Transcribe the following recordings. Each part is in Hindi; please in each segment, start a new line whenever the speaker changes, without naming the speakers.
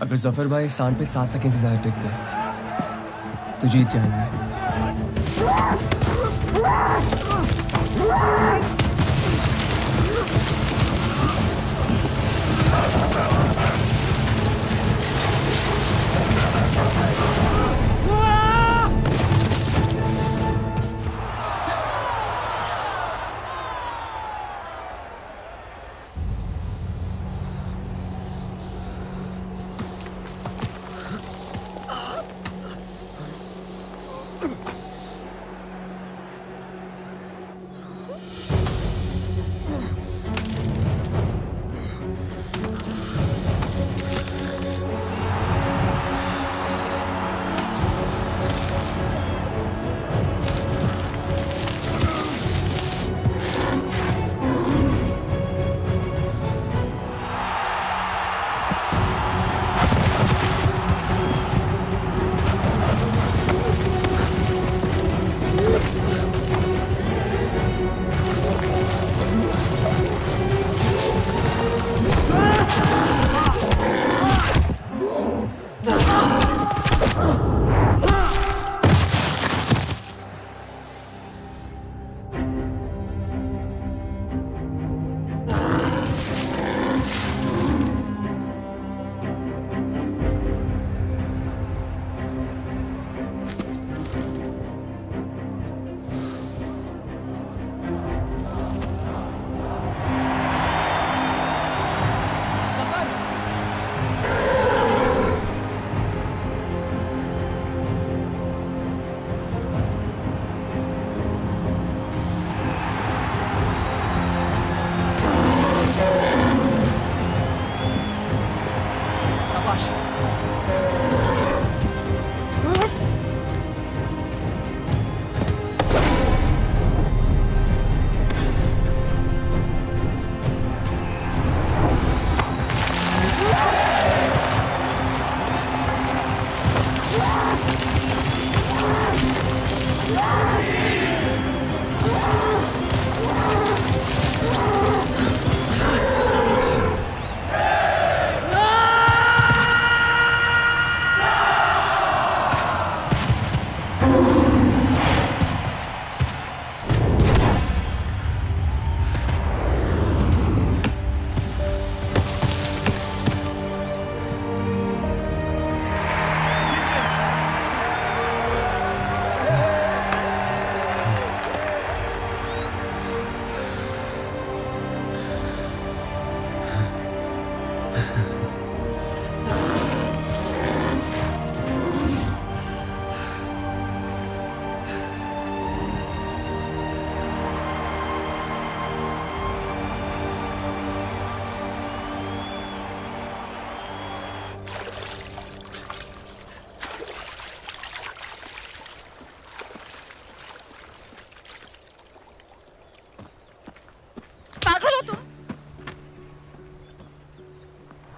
अगर जफर भाई सांड पे 7 सेकंड से ज्यादा टिक गए तो जीत जाएंगे।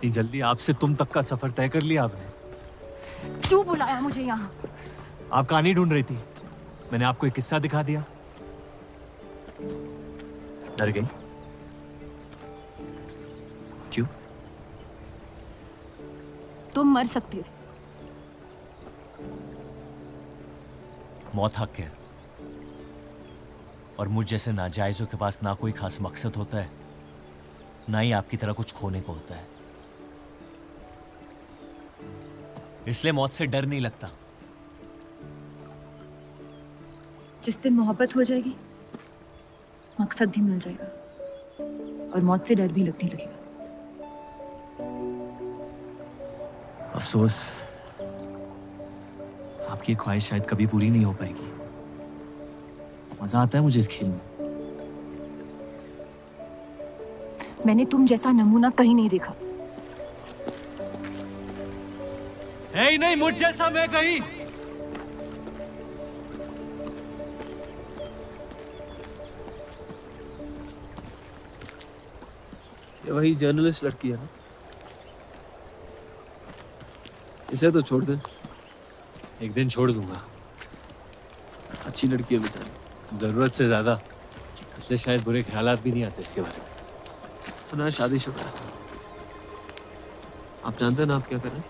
इतनी जल्दी आपसे तुम तक का सफर तय कर लिया आपने?
क्यों बुलाया मुझे यहाँ?
आप कहानी ढूंढ रही थी, मैंने आपको एक किस्सा दिखा दिया। डर गई? क्यों?
तुम मर सकती थी।
मौत हक है,
और मुझ जैसे नाजायजों के पास ना कोई खास मकसद होता है, ना ही आपकी तरह कुछ खोने को होता है। इसलिए मौत से डर नहीं लगता।
जिस दिन मोहब्बत हो जाएगी मकसद भी मिल जाएगा और मौत से डर भी लगने लगेगा।
अफसोस, आपकी ख्वाहिश शायद कभी पूरी नहीं हो पाएगी। मजा आता है मुझे इस खेल में।
मैंने तुम जैसा नमूना कहीं नहीं देखा।
नहीं, मुझ जैसा मैं कहीं।
ये वही जर्नलिस्ट लड़की है ना? इसे तो छोड़ दे।
एक दिन छोड़ दूंगा।
अच्छी लड़की है बेचारी।
जरूरत से ज्यादा, इसलिए शायद बुरे ख्यालात भी नहीं आते इसके बारे में।
सुना है शादीशुदा है। आप जानते हैं ना आप क्या करें?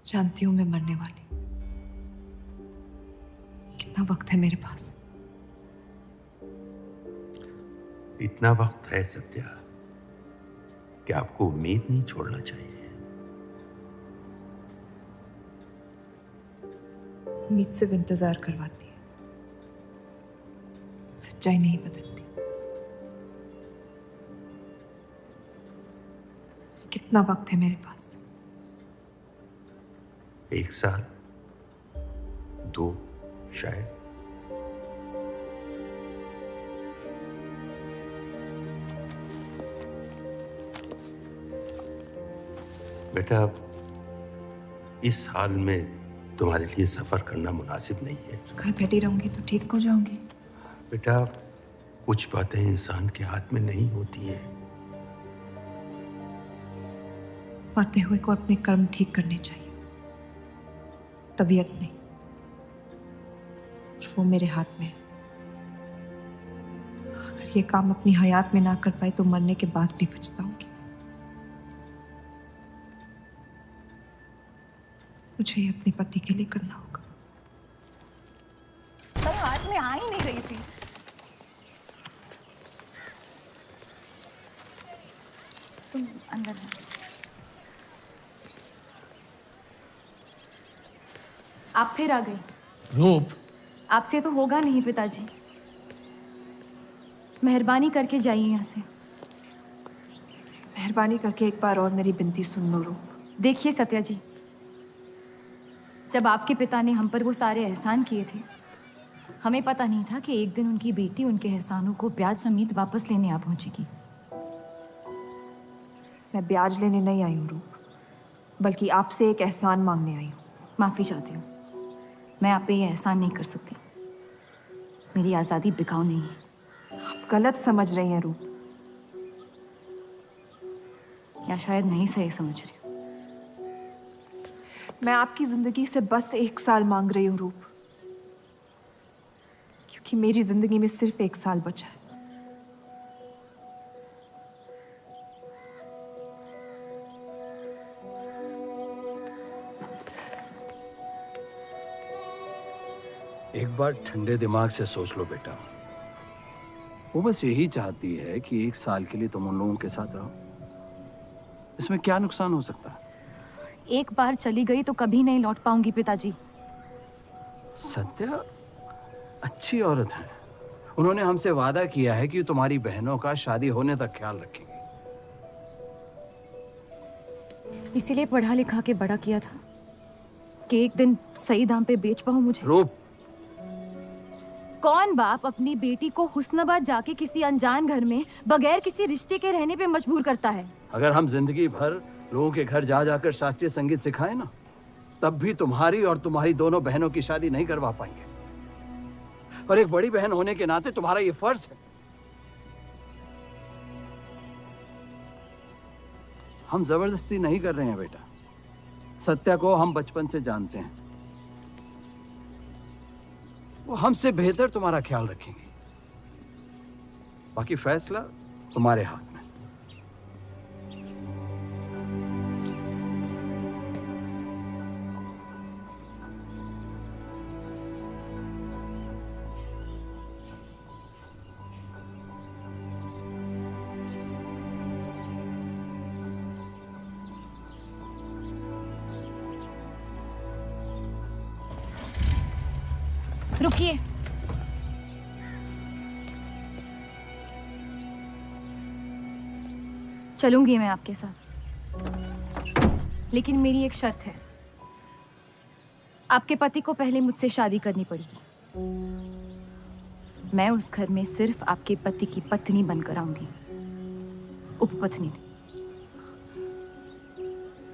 जानती हूं मैं मरने वाली। कितना वक्त है मेरे पास?
इतना वक्त है सत्या कि आपको उम्मीद नहीं छोड़ना चाहिए।
उम्मीद सिर्फ इंतजार करवाती है, सच्चाई नहीं बदलती। कितना वक्त है मेरे पास?
1 साल, 2 शायद। बेटा, इस हाल में तुम्हारे लिए सफर करना मुनासिब नहीं है।
घर बैठी रहूंगी तो ठीक हो जाऊंगी।
बेटा, कुछ बातें इंसान के हाथ में नहीं होती हैं।
मरते हुए को अपने कर्म ठीक करने चाहिए, तबीयत नहीं। वो मेरे हाथ में है। अगर ये काम अपनी हयात में ना कर पाए तो मरने के बाद भी पछताऊंगी। मुझे ये अपने पति के लिए करना होगा।
पर हाथ में आ ही नहीं रही थी। तुम अंदर जाओ। आप फिर आ गई।
रूप,
आपसे तो होगा नहीं पिताजी। मेहरबानी करके जाइए यहाँ से।
मेहरबानी करके एक बार और मेरी बिनती सुन लो रूप।
देखिए सत्या जी, जब आपके पिता ने हम पर वो सारे एहसान किए थे, हमें पता नहीं था कि एक दिन उनकी बेटी उनके एहसानों को ब्याज समेत वापस लेने आ पहुंचेगी।
मैं ब्याज लेने नहीं आई हूँ रूप, बल्कि आपसे एक एहसान मांगने आई हूँ।
माफी चाहती हूँ, मैं आप पे ये एहसान नहीं कर सकती। मेरी आज़ादी बिकाऊ नहीं है।
आप गलत समझ रही हैं रूप।
या शायद मैं ही सही समझ रही हूँ।
मैं आपकी जिंदगी से बस 1 साल मांग रही हूँ रूप, क्योंकि मेरी जिंदगी में सिर्फ 1 साल बचा है।
एक बार ठंडे दिमाग से सोच लो बेटा। वो बस यही चाहती है कि 1 साल के लिए तुम उन लोगों के साथ रहो। इसमें क्या नुकसान हो सकता है?
एक बार चली गई तो कभी नहीं लौट पाऊंगी पिताजी।
सत्या अच्छी औरत है। उन्होंने हमसे वादा किया है कि तुम्हारी बहनों का शादी होने तक ख्याल रखेंगे।
इसीलिए पढ़ा लिखा के बड़ा किया था कि एक दिन सही दाम पे बेच पाऊं मुझे।
रूप,
कौन बाप अपनी बेटी को हुस्नाबाद जाके किसी अनजान घर में बगैर किसी रिश्ते के रहने पे मजबूर करता है?
अगर हम जिंदगी भर लोगों के घर जा जाकर शास्त्रीय संगीत सिखाए ना, तब भी तुम्हारी और तुम्हारी दोनों बहनों की शादी नहीं करवा पाएंगे। और एक बड़ी बहन होने के नाते तुम्हारा ये फर्ज है। हम जबरदस्ती नहीं कर रहे हैं बेटा। सत्या को हम बचपन से जानते हैं। वो हमसे बेहतर तुम्हारा ख्याल रखेंगे। बाकी फैसला तुम्हारे हाथ में।
रुकिए। चलूंगी मैं आपके साथ, लेकिन मेरी एक शर्त है। आपके पति को पहले मुझसे शादी करनी पड़ेगी। मैं उस घर में सिर्फ आपके पति की पत्नी बनकर आऊंगी, उपपत्नी।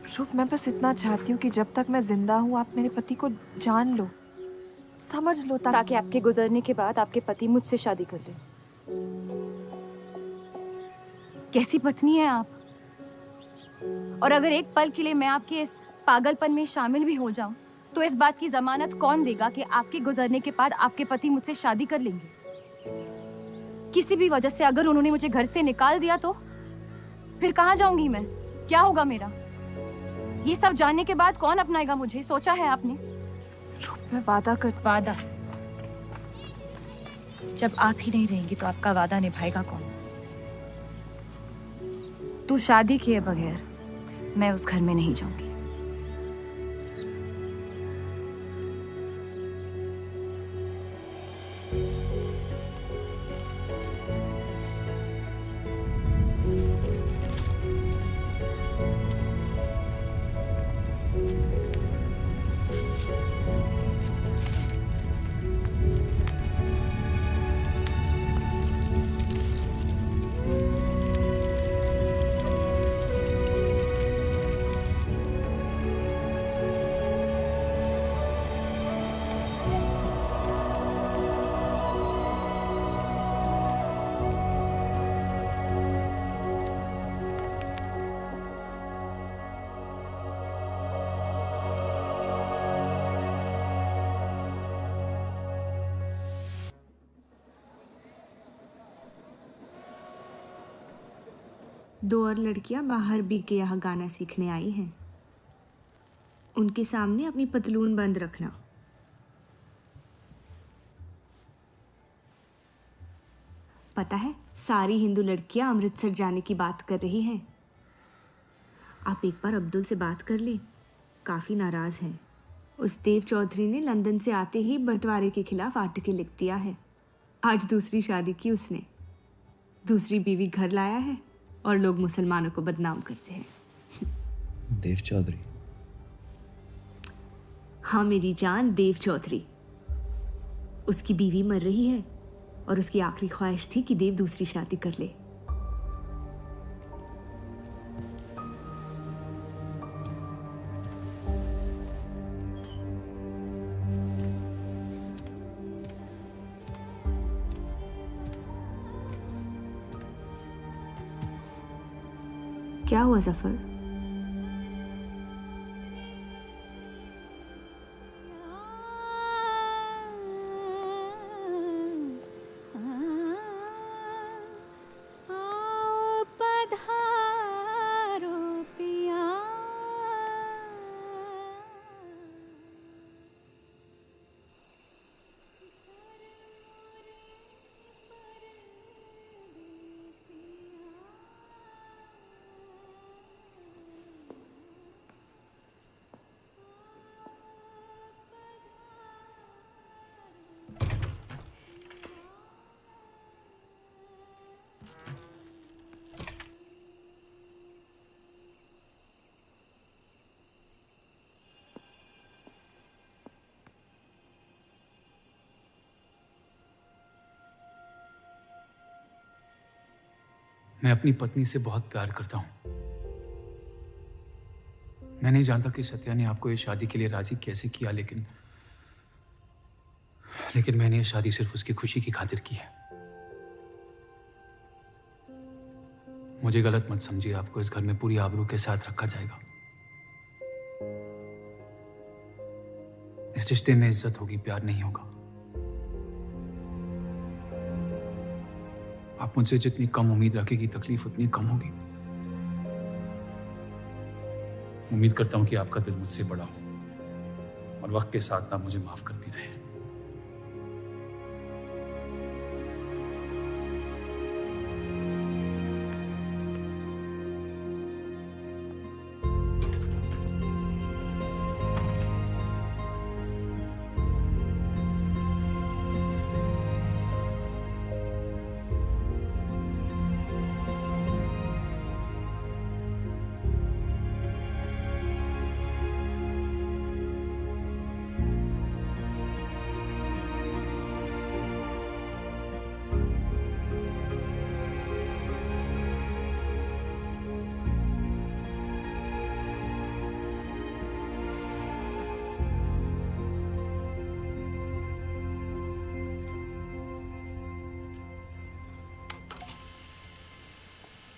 रूप, मैं बस इतना चाहती हूँ कि जब तक मैं जिंदा हूँ आप मेरे पति को जान लो, समझ लो,
ताकि आपके गुजरने के बाद आपके पति मुझसे शादी कर ले। कैसी पत्नी है आप? और अगर एक पल के लिए मैं आपके इस पागलपन में शामिल भी हो जाऊं, तो इस बात की जमानत कौन देगा कि आपके गुजरने के बाद आपके पति मुझसे शादी कर लेंगे? किसी भी वजह से अगर उन्होंने मुझे घर से निकाल दिया तो फिर कहाँ जाऊंगी मैं? क्या होगा मेरा? ये सब जानने के बाद कौन अपनाएगा मुझे? सोचा है आपने?
मैं वादा
वादा? जब आप ही नहीं रहेंगी तो आपका वादा निभाएगा कौन? तू शादी किए बगैर मैं उस घर में नहीं जाऊंगी।
दो और लड़कियां बाहर बी के यहाँ गाना सीखने आई हैं। उनके सामने अपनी पतलून बंद रखना। पता है, सारी हिंदू लड़कियां अमृतसर जाने की बात कर रही हैं। आप एक बार अब्दुल से बात कर ले, काफ़ी नाराज़ हैं। उस देव चौधरी ने लंदन से आते ही बंटवारे के खिलाफ आर्टिकल लिख दिया है। आज दूसरी शादी की उसने, दूसरी बीवी घर लाया है और लोग मुसलमानों को बदनाम करते हैं।
देव चौधरी?
हाँ मेरी जान, देव चौधरी। उसकी बीवी मर रही है और उसकी आखिरी ख्वाहिश थी कि देव दूसरी शादी कर ले। क्या हुआ जफर?
मैं अपनी पत्नी से बहुत प्यार करता हूं। मैं नहीं जानता कि सत्या ने आपको ये शादी के लिए राजी कैसे किया, लेकिन मैंने ये शादी सिर्फ उसकी खुशी की खातिर की है। मुझे गलत मत समझिए, आपको इस घर में पूरी आबरू के साथ रखा जाएगा। इस रिश्ते में इज्जत होगी, प्यार नहीं होगा। आप मुझसे जितनी कम उम्मीद रखेगी, तकलीफ उतनी कम होगी। उम्मीद करता हूं कि आपका दिल मुझसे बड़ा हो और वक्त के साथ आप मुझे माफ करती रहे।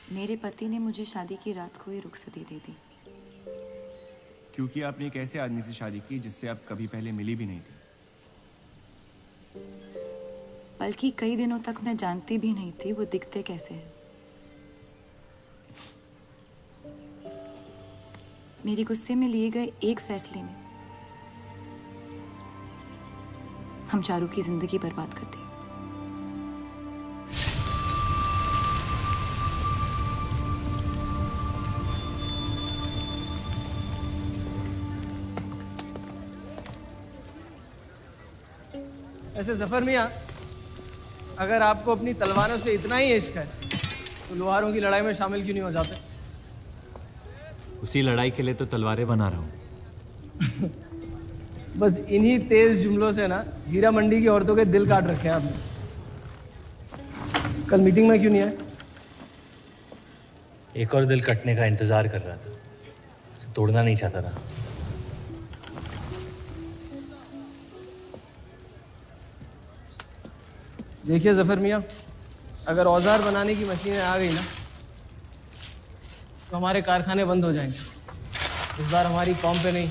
मेरे पति ने मुझे शादी की रात को ही रुखसती दे दी।
क्योंकि आपने एक ऐसे आदमी से शादी की जिससे आप कभी पहले मिली भी नहीं थी।
बल्कि कई दिनों तक मैं जानती भी नहीं थी वो दिखते कैसे हैं। मेरे गुस्से में लिए गए एक फैसले ने हम चारू की जिंदगी बर्बाद कर दी।
ऐसे जफर मियाँ, अगर आपको अपनी तलवारों से इतना ही इश्क है तो लोहारों की लड़ाई में शामिल क्यों नहीं हो जाते?
उसी लड़ाई के लिए तो तलवारें बना रहा हूं।
बस इन्हीं तेज जुमलों से ना जीरा मंडी की औरतों के दिल काट रखे हैं आपने। कल मीटिंग में क्यों नहीं आए?
एक और दिल कटने का इंतजार कर रहा था, उसे तोड़ना नहीं चाहता था।
देखिए जफर मियाँ, अगर औजार बनाने की मशीनें आ गई ना तो हमारे कारखाने बंद हो जाएंगे। इस बार हमारी कौम पे नहीं,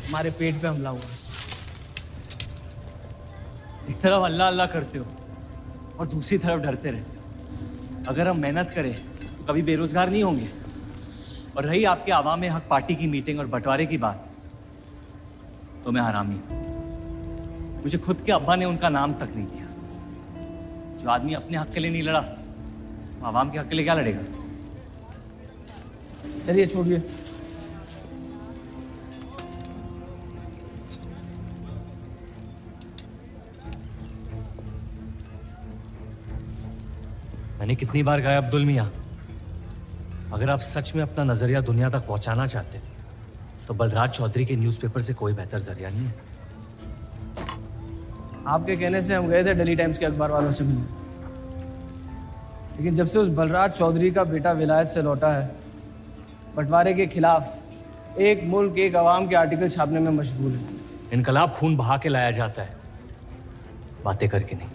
हमारे पेट पे हमला हुआ।
एक तरफ अल्लाह अल्लाह करते हो और दूसरी तरफ डरते रहते हो। अगर हम मेहनत करें तो कभी बेरोजगार नहीं होंगे। और रही आपके आवाम हक पार्टी की मीटिंग और बंटवारे की बात, तो मैं हरामी हूं। मुझे खुद के अब्बा ने उनका नाम तक नहीं दिया। जो आदमी अपने हक के लिए नहीं लड़ा, वो आवाम के हक के लिए क्या लड़ेगा?
चलिए छोड़िए।
मैंने कितनी बार कहा अब्दुल मियाँ, अगर आप सच में अपना नजरिया दुनिया तक पहुंचाना चाहते तो बलराज चौधरी के न्यूज़पेपर से कोई बेहतर जरिया नहीं है।
आपके कहने से हम गए थे दिल्ली टाइम्स के अखबार वालों से मिलने, लेकिन जब से उस बलराज चौधरी का बेटा विलायत से लौटा है, बंटवारे के खिलाफ एक मुल्क एक आवाम के आर्टिकल छापने में मशगूल है।
इनकलाब खून बहा के लाया जाता है, बातें करके नहीं।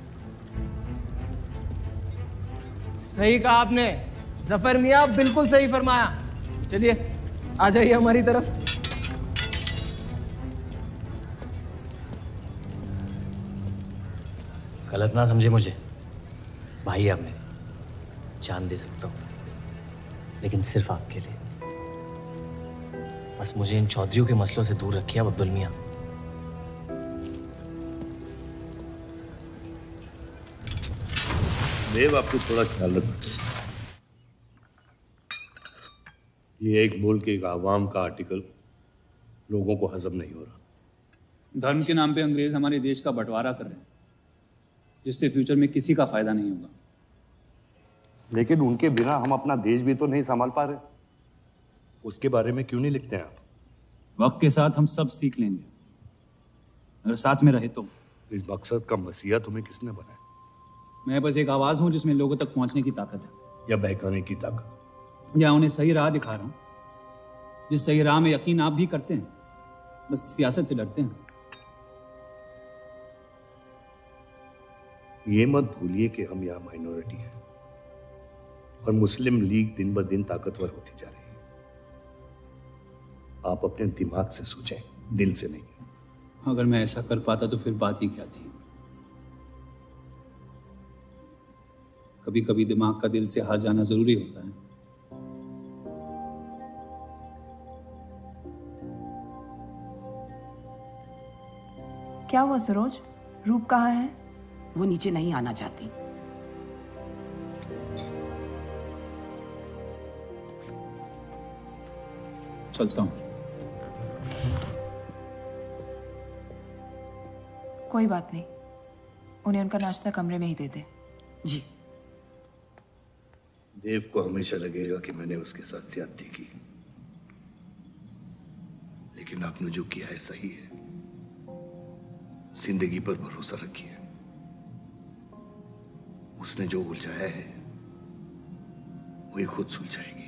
सही कहा आपने जफर मियाँ, बिल्कुल सही फरमाया। चलिए आ जाइए हमारी तरफ।
गलत ना समझे मुझे, भाई आप मेरे, जान दे सकता हूं, लेकिन सिर्फ आपके लिए। बस मुझे इन चौधरियों के मसलों से दूर रखिए अब अब्दुल मियाँ।
देव, आपको थोड़ा ख्याल रखना। ये एक मुल्क एक आवाम का आर्टिकल लोगों को हजम नहीं हो रहा।
धर्म के नाम पे अंग्रेज हमारे देश का बंटवारा कर रहे हैं, जिससे फ्यूचर में किसी का फायदा नहीं होगा।
लेकिन उनके बिना हम अपना देश भी तो नहीं संभाल पा रहे। उसके बारे में क्यों नहीं लिखते हैं आप?
वक्त के साथ हम सब सीख लेंगे, अगर साथ में रहे तो।
इस मकसद का मसीहा तुम्हें किसने बनाया?
मैं बस एक आवाज हूं जिसमें लोगों तक पहुंचने की ताकत है।
या बहकाने की ताकत?
या उन्हें सही राह दिखा रहा हूं, जिस सही राह में यकीन आप भी करते हैं, बस सियासत से डरते हैं।
ये मत भूलिए कि हम यहाँ माइनॉरिटी हैं और मुस्लिम लीग दिन ब दिन ताकतवर होती जा रही है। आप अपने दिमाग से सोचें, दिल से नहीं।
अगर मैं ऐसा कर पाता तो फिर बात ही क्या थी। कभी कभी दिमाग का दिल से हार जाना जरूरी होता है।
क्या हुआ सरोज? रूप कहाँ है?
वो नीचे नहीं आना चाहती।
चलता हूं।
कोई बात नहीं, उन्हें उनका नाश्ता कमरे में ही दे दे।
जी।
देव को हमेशा लगेगा कि मैंने उसके साथ ज्यादती की, लेकिन आपने जो किया है सही है। जिंदगी पर भरोसा रखिए, उसने जो उलझाया है वही खुद सुलझाएगी।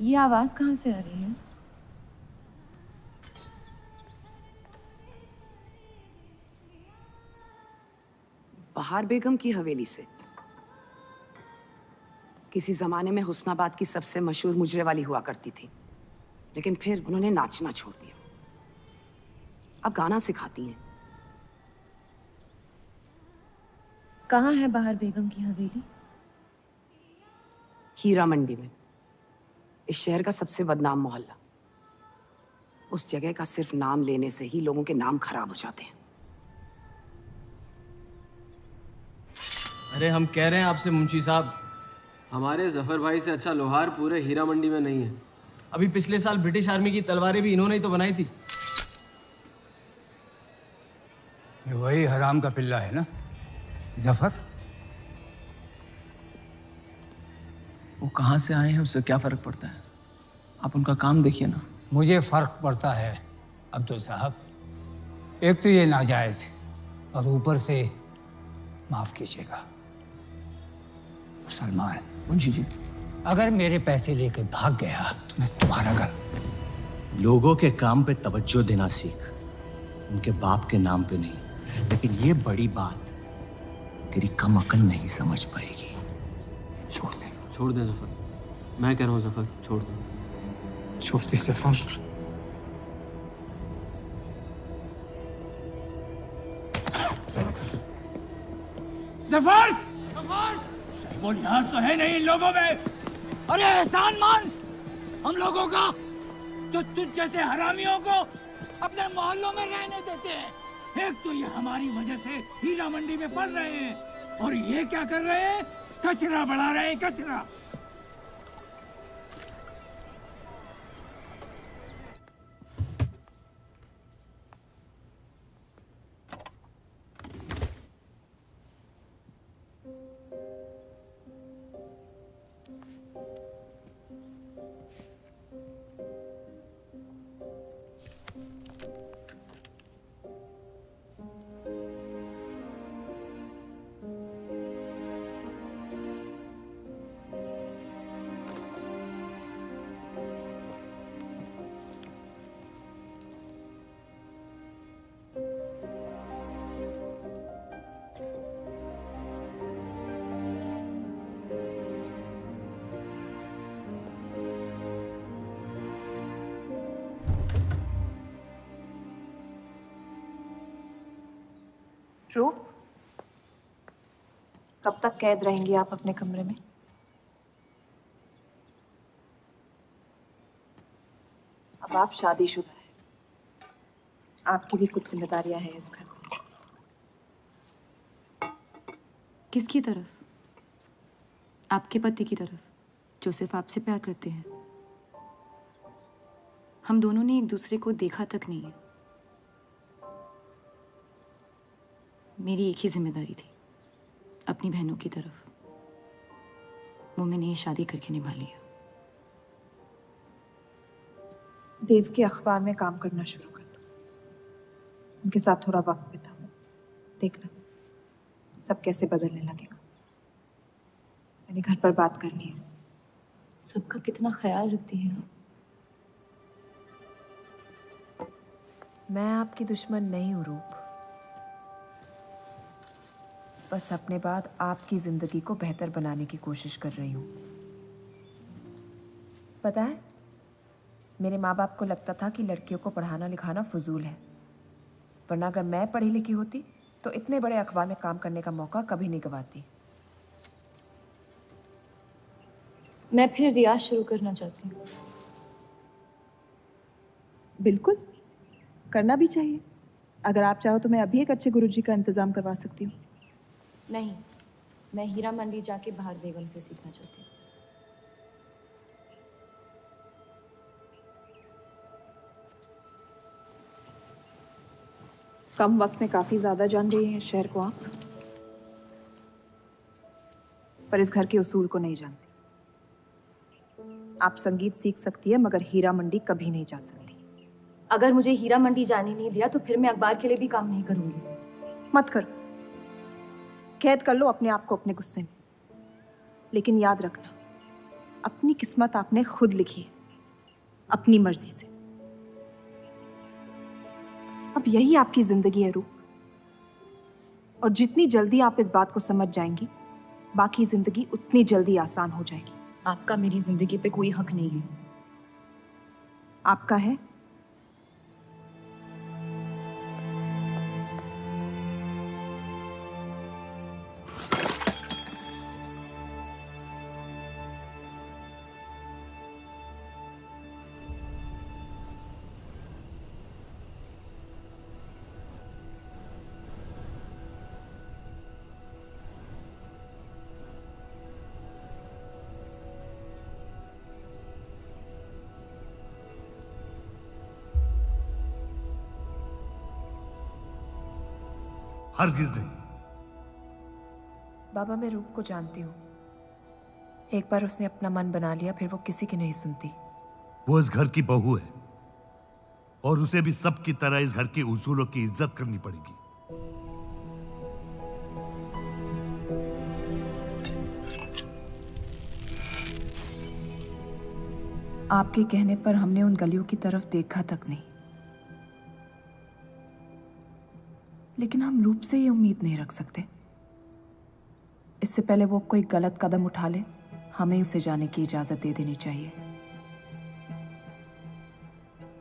ये आवाज कहाँ से आ रही है?
बहार बेगम की हवेली से। किसी जमाने में हुस्नाबाद की सबसे मशहूर मुजरे वाली हुआ करती थी, लेकिन फिर उन्होंने नाचना छोड़ दिया। अब गाना सिखाती हैं।
कहाँ है बहार बेगम की हवेली?
हीरा मंडी में, इस शहर का सबसे बदनाम मोहल्ला। उस जगह का सिर्फ नाम लेने से ही लोगों के नाम खराब हो जाते हैं।
अरे हम कह रहे हैं आपसे मुंशी साहब, हमारे जफर भाई से अच्छा लोहार पूरे हीरा मंडी में नहीं है। अभी पिछले साल ब्रिटिश आर्मी की तलवारें भी इन्होंने ही तो बनाई थी।
ये वही हराम का पिल्ला है ना जफर?
वो कहाँ से आए हैं उससे क्या फर्क पड़ता है? आप उनका काम देखिए ना।
मुझे फर्क पड़ता है अब्दुल साहब। एक तो ये नाजायज और ऊपर से माफ कीजिएगा मुसलमान
मुंशी जी,
अगर मेरे पैसे लेकर भाग गया तो मैं तुम्हारा घर।
लोगों के काम पे तवज्जो देना सीख, उनके बाप के नाम पे नहीं। लेकिन ये बड़ी बात तेरी कम अकल नहीं समझ पाएगी। छोड़ दे।
छोड़ दे जफर, मैं कह रहा हूँ जफर, छोड़ दे।
छोड़ दे जफर।
जफर! वो लिहाज तो है नहीं इन लोगों में। अरे एहसान मान हम लोगों का, जो तुझ जैसे हरामियों को अपने मोहल्लों में रहने देते हैं। एक तो ये हमारी वजह से हीरा मंडी में पड़ रहे हैं, और ये क्या कर रहे हैं? कचरा बढ़ा रहे हैं, कचरा।
रूप, कब तक कैद रहेंगी आप अपने कमरे में? अब आप शादीशुदा हैं, आपकी भी कुछ जिम्मेदारियां हैं इस घर में।
किसकी तरफ? आपके पति की तरफ, जो सिर्फ आपसे प्यार करते हैं। हम दोनों ने एक दूसरे को देखा तक नहीं है,
मेरी एक ही जिम्मेदारी थी, अपनी बहनों की तरफ। वो मैंने ये शादी करके निभा लिया।
देव के अखबार में काम करना शुरू कर दो, उनके साथ थोड़ा वक्त बिताओ, देखना सब कैसे बदलने लगेगा। मैंने घर पर बात करनी है।
सबका कितना ख्याल रखती है आप।
मैं आपकी दुश्मन नहीं हूँ रूप, बस अपने बाद आपकी जिंदगी को बेहतर बनाने की कोशिश कर रही हूँ। पता है, मेरे माँ बाप को लगता था कि लड़कियों को पढ़ाना लिखाना फजूल है, वरना अगर मैं पढ़ी लिखी होती तो इतने बड़े अखबार में काम करने का मौका कभी नहीं गंवाती।
मैं फिर रियाज शुरू करना चाहती हूँ।
बिल्कुल, करना भी चाहिए। अगर आप चाहो तो मैं अभी एक अच्छे गुरुजी का इंतजाम करवा सकती हूँ।
नहीं, मैं हीरा मंडी जाके बाहर बेगम से सीखना चाहती हूँ।
कम वक्त में काफी ज्यादा जान रही हैं शहर को आप, पर इस घर के उसूल को नहीं जानती। आप संगीत सीख सकती है, मगर हीरा मंडी कभी नहीं जा सकती।
अगर मुझे हीरा मंडी जाने नहीं दिया तो फिर मैं अखबार के लिए भी काम नहीं करूंगी।
मत करो, कैद कर लो अपने आप को अपने गुस्से में, लेकिन याद रखना अपनी किस्मत आपने खुद लिखी है, अपनी मर्जी से। अब यही आपकी जिंदगी है रूप, और जितनी जल्दी आप इस बात को समझ जाएंगी, बाकी जिंदगी उतनी जल्दी आसान हो जाएगी।
आपका मेरी जिंदगी पे कोई हक नहीं है।
आपका है।
हरगिज नहीं।
बाबा, मैं रूप को जानती हूँ। एक बार उसने अपना मन बना लिया, फिर वो किसी की नहीं सुनती।
वो इस घर की बहू है और उसे भी सबकी तरह इस घर के उसूलों की इज्जत करनी पड़ेगी।
आपके कहने पर हमने उन गलियों की तरफ देखा तक नहीं, लेकिन हम रूप से ये उम्मीद नहीं रख सकते। इससे पहले वो कोई गलत कदम उठा ले, हमें उसे जाने की इजाजत दे देनी चाहिए।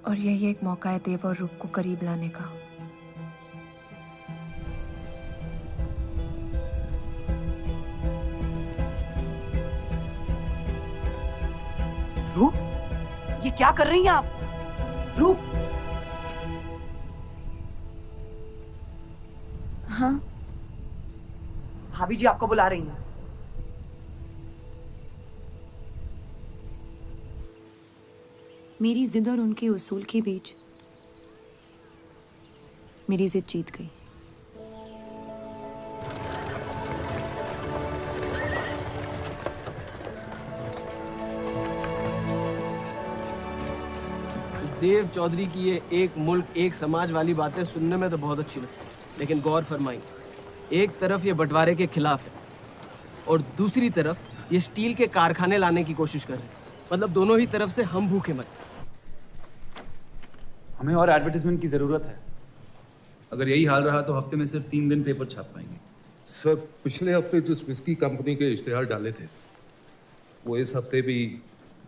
और यही एक मौका है देव और रूप को करीब लाने का।
रूप, ये क्या कर रही हैं आप? रूप।
हाँ,
भाभी जी आपको बुला रही हैं।
मेरी जिद और उनके उसूल के बीच मेरी जिद जीत गई।
देव चौधरी की ये एक मुल्क एक समाज वाली बातें सुनने में तो बहुत अच्छी लगती, लेकिन गौर फरमाई, एक तरफ ये बंटवारे के खिलाफ है और दूसरी तरफ ये स्टील के कारखाने लाने की कोशिश कर रहे हैं। मतलब दोनों ही तरफ से हम भूखे मत।
हमें और एडवर्टाइजमेंट की ज़रूरत है। अगर यही हाल रहा तो हफ्ते में सिर्फ 3 दिन पेपर छाप पाएंगे।
सर, पिछले हफ्ते जिस विस्की कंपनी के इश्तेहार डाले थे, वो इस हफ्ते भी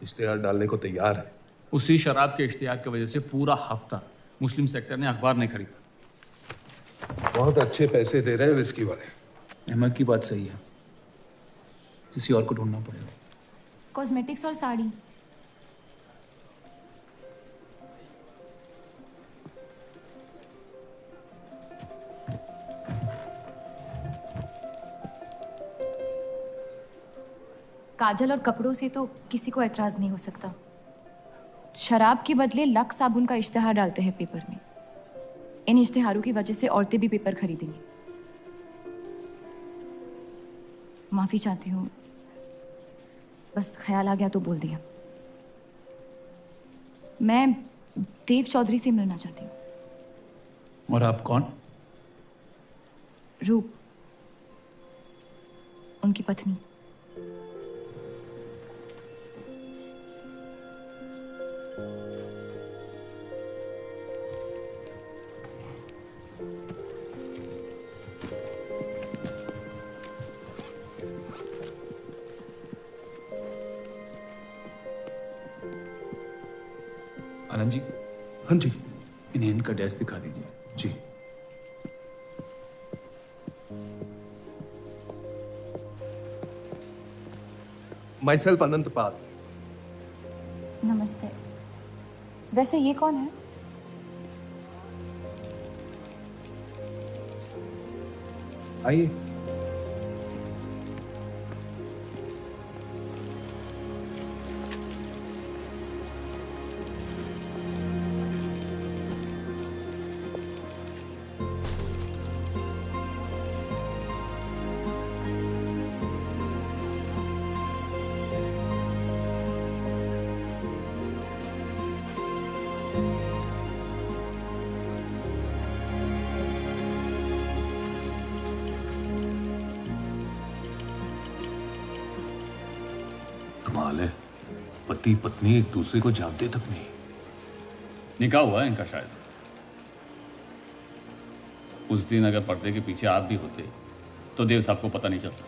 इश्तेहार डालने को तैयार है।
उसी शराब के इश्तिहार की वजह से पूरा हफ्ता मुस्लिम सेक्टर ने अखबार नहीं खरीदा।
बहुत अच्छे पैसे दे रहे हैं विस्की वाले।
अहमद की बात सही है, किसी और को ढूंढना पड़ेगा।
कॉस्मेटिक्स और साड़ी। काजल और कपड़ों से तो किसी को एतराज नहीं हो सकता। शराब के बदले लक्स साबुन का इश्तिहार डालते हैं पेपर में। इन इश्तिहारों की वजह से औरतें भी पेपर खरीदेंगी। माफी चाहती हूँ, बस ख्याल आ गया तो बोल दिया। मैं देव चौधरी से मिलना चाहती हूँ।
और आप कौन?
रूप, उनकी पत्नी।
आनंद जी।
हाँ जी।
इन्हें इनका डेस्क दिखा दीजिए।
जी। माई सेल्फ अनंत पाल।
नमस्ते। वैसे ये कौन है?
आइए।
कमाल है, पति पत्नी एक दूसरे को जानते तक नहीं।
निकाह हुआ है इनका शायद। उस दिन अगर पर्दे के पीछे आप भी होते तो देव साहब को पता नहीं चलता।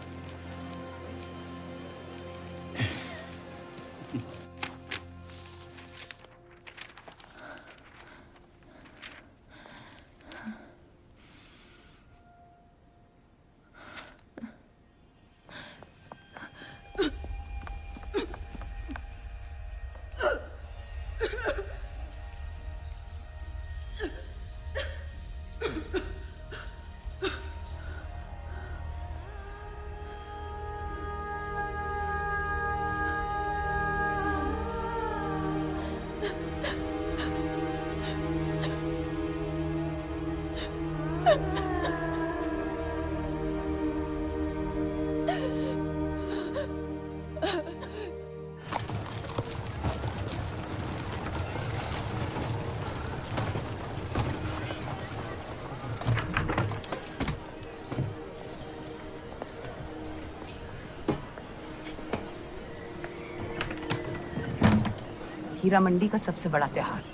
हीरा मंडी का सबसे बड़ा त्योहार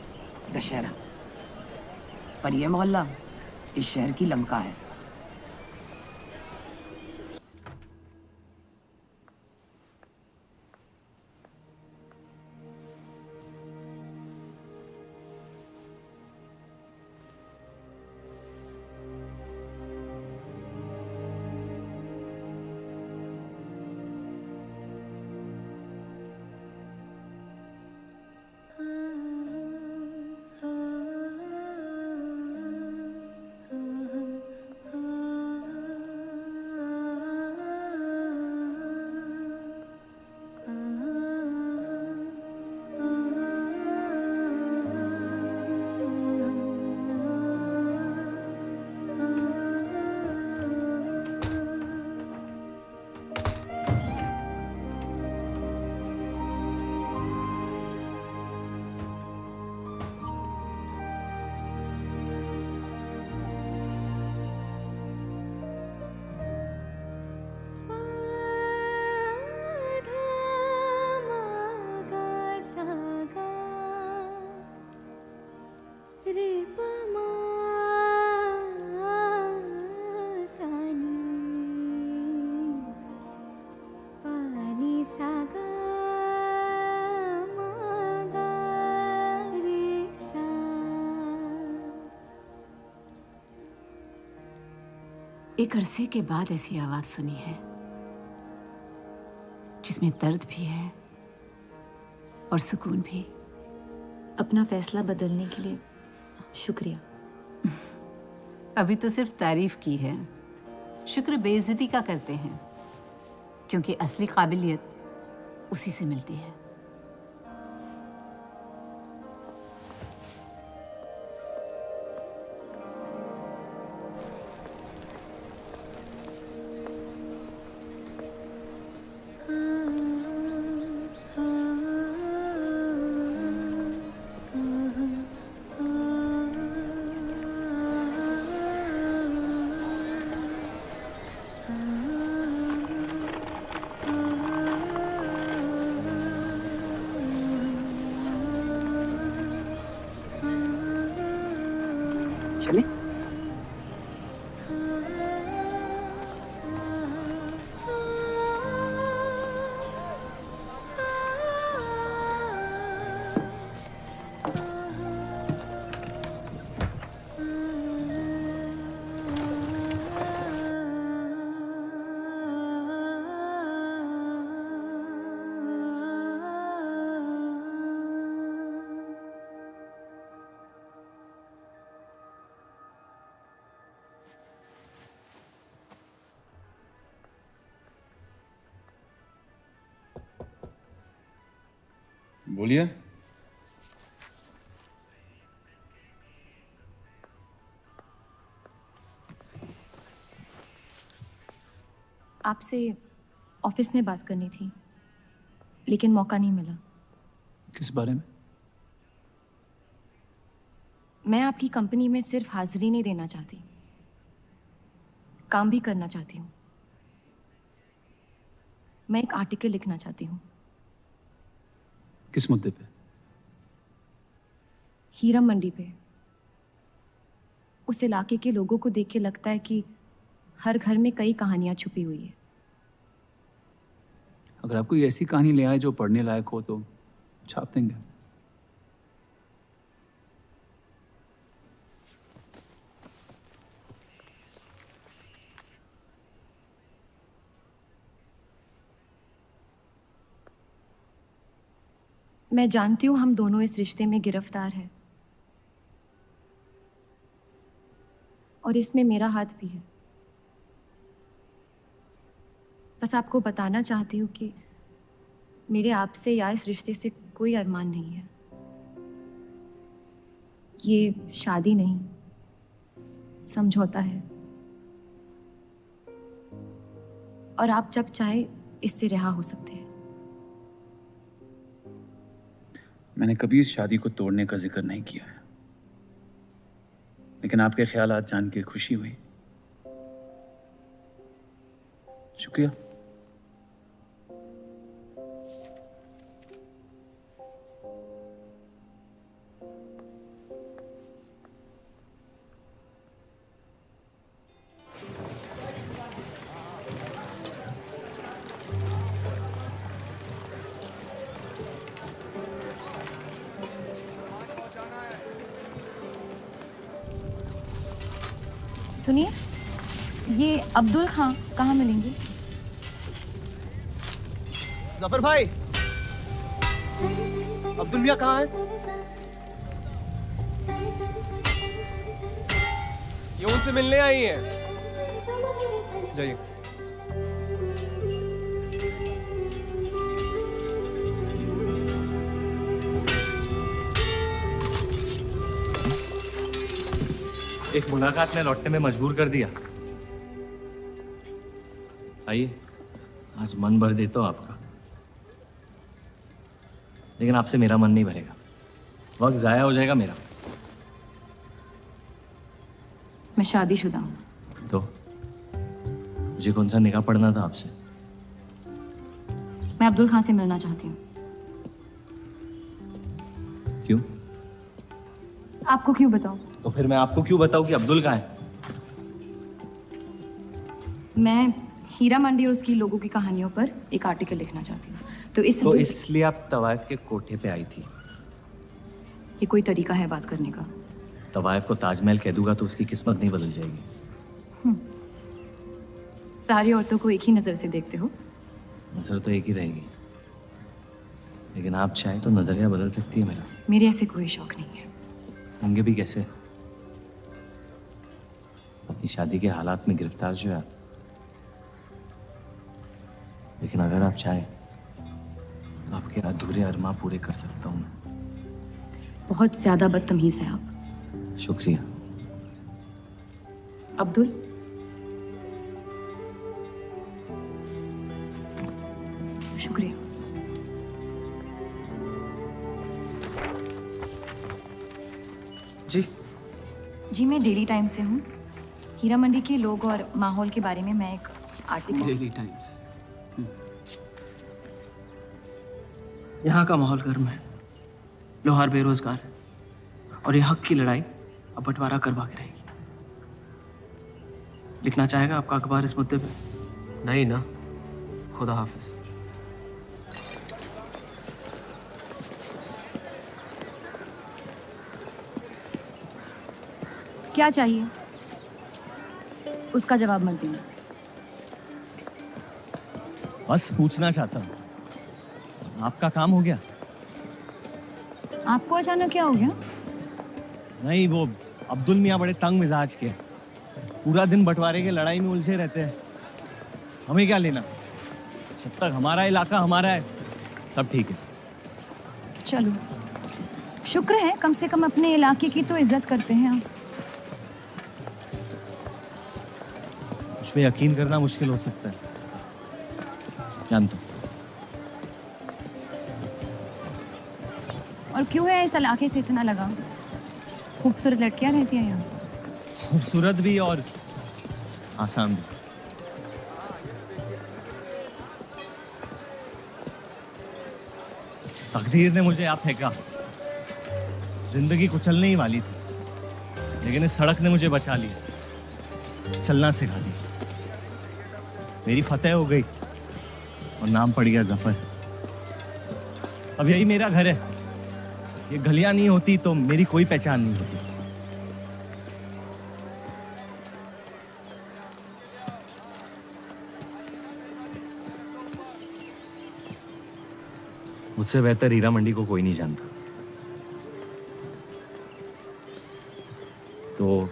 दशहरा, पर यह मोहल्ला इस शहर की लंका है।
एक अरसे के बाद ऐसी आवाज सुनी है जिसमें दर्द भी है और सुकून भी। अपना फैसला बदलने के लिए शुक्रिया।
अभी तो सिर्फ तारीफ की है, शुक्र बेइज्जती का करते हैं, क्योंकि असली काबिलियत उसी से मिलती है।
चले?
बोलिए।
आपसे ऑफिस में बात करनी थी, लेकिन मौका नहीं मिला।
किस बारे में?
मैं आपकी कंपनी में सिर्फ हाजिरी नहीं देना चाहती, काम भी करना चाहती हूँ। मैं एक आर्टिकल लिखना चाहती हूँ।
किस मुद्दे पे?
हीरा मंडी पे। उस इलाके के लोगों को देख के लगता है कि हर घर में कई कहानियां छुपी हुई है।
अगर आप कोई ऐसी कहानी ले आए जो पढ़ने लायक हो तो छाप देंगे।
मैं जानती हूँ हम दोनों इस रिश्ते में गिरफ्तार हैं, और इसमें मेरा हाथ भी है। बस आपको बताना चाहती हूँ कि मेरे आपसे या इस रिश्ते से कोई अरमान नहीं है। ये शादी नहीं, समझौता है, और आप जब चाहे इससे रिहा हो सकते हैं।
मैंने कभी इस शादी को तोड़ने का जिक्र नहीं किया है, लेकिन आपके ख्यालात जान के खुशी हुई। शुक्रिया।
सुनिए, ये अब्दुल खां कहाँ मिलेंगे?
जफर भाई, अब्दुल भैया कहाँ है? ये उनसे मिलने आई हैं। जाइए। एक मुलाकात में लौटने में मजबूर कर दिया। आइए, आज मन भर देता हूं आपका, लेकिन आपसे मेरा मन नहीं भरेगा। वक्त जाया हो जाएगा मेरा।
मैं शादीशुदा हूँ।
तो मुझे कौन सा निकाह पढ़ना था आपसे?
मैं अब्दुल खां से मिलना चाहती हूँ।
क्यों?
आपको क्यों बताऊँ?
तो फिर मैं आपको क्यों बताऊं कि अब्दुल कहाँ है?
मैं हीरा मंडी और उसकी लोगों की कहानियों पर एक आर्टिकल लिखना चाहती हूँ। तो
इसलिए आप तवाइफ के कोठे पे आई थी?
ये कोई तरीका है बात करने का?
तवाइफ को ताजमहल कह दूंगा तो उसकी किस्मत नहीं बदल जाएगी।
सारी औरतों को एक ही नजर से देखते हो?
नजर तो एक ही रहेगी, लेकिन आप चाहें तो नजरिया बदल सकती है मेरा।
मेरे ऐसे कोई शौक नहीं है।
होंगे भी कैसे? अपनी शादी के हालात में गिरफ्तार जो है। लेकिन अगर आप चाहें तो आपके अधूरे अरमा पूरे कर सकता हूँ।
बहुत ज्यादा बदतमीज है आप।
शुक्रिया।
अब्दुल, शुक्रिया। जी, मैं डेली टाइम्स से हूँ। हीरा मंडी के लोग और माहौल के बारे में मैं एक आर्टिकल।
Daily times. यहाँ का माहौल गर्म है, लोहार बेरोजगार है, और ये हक की लड़ाई अब बंटवारा करवा के रहेगी। लिखना चाहेगा आपका अखबार इस मुद्दे पे? नहीं ना। खुदा हाफिज।
क्या चाहिए उसका जवाब मत देना।
बस पूछना चाहता हूँ, आपका काम हो गया?
आपको अचानक क्या हो गया?
नहीं, वो अब्दुल मियाँ बड़े तंग मिजाज के, पूरा दिन बंटवारे के लड़ाई में उलझे रहते हैं। हमें क्या लेना, जब तक हमारा इलाका हमारा है सब ठीक है।
चलो, शुक्र है कम से कम अपने इलाके की तो इज्जत करते हैं आप।
मुझ पे यकीन करना मुश्किल हो सकता है, जानता हूं।
और क्यों है इस इलाके से इतना लगाव? खूबसूरत लड़कियां रहती हैं यहाँ।
खूबसूरत भी और आसान भी। तकदीर ने मुझे आप फेंका। जिंदगी कुचलने ही वाली थी, लेकिन इस सड़क ने मुझे बचा लिया, चलना सिखा दिया। मेरी फतेह हो गई और नाम पड़ गया जफर। अब यही मेरा घर है। ये गलियां नहीं होती तो मेरी कोई पहचान नहीं होती। मुझसे बेहतर हीरा मंडी को कोई नहीं जानता। तो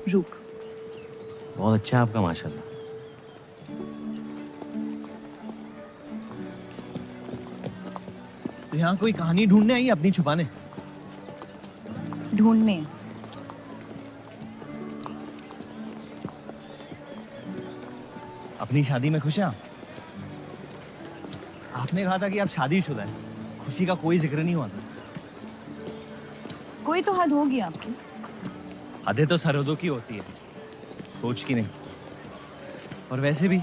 रुक।
बहुत अच्छा है आपका, माशाल्लाह। तो यहाँ कोई कहानी ढूंढने आई, अपनी छुपाने?
ढूंढने।
अपनी शादी में खुश हैं आप? आपने कहा था कि आप शादीशुदा हैं, खुशी का कोई जिक्र नहीं हुआ था।
कोई तो हद होगी आपकी।
हदें तो सरहदों की होती है, सोच की नहीं। और वैसे भी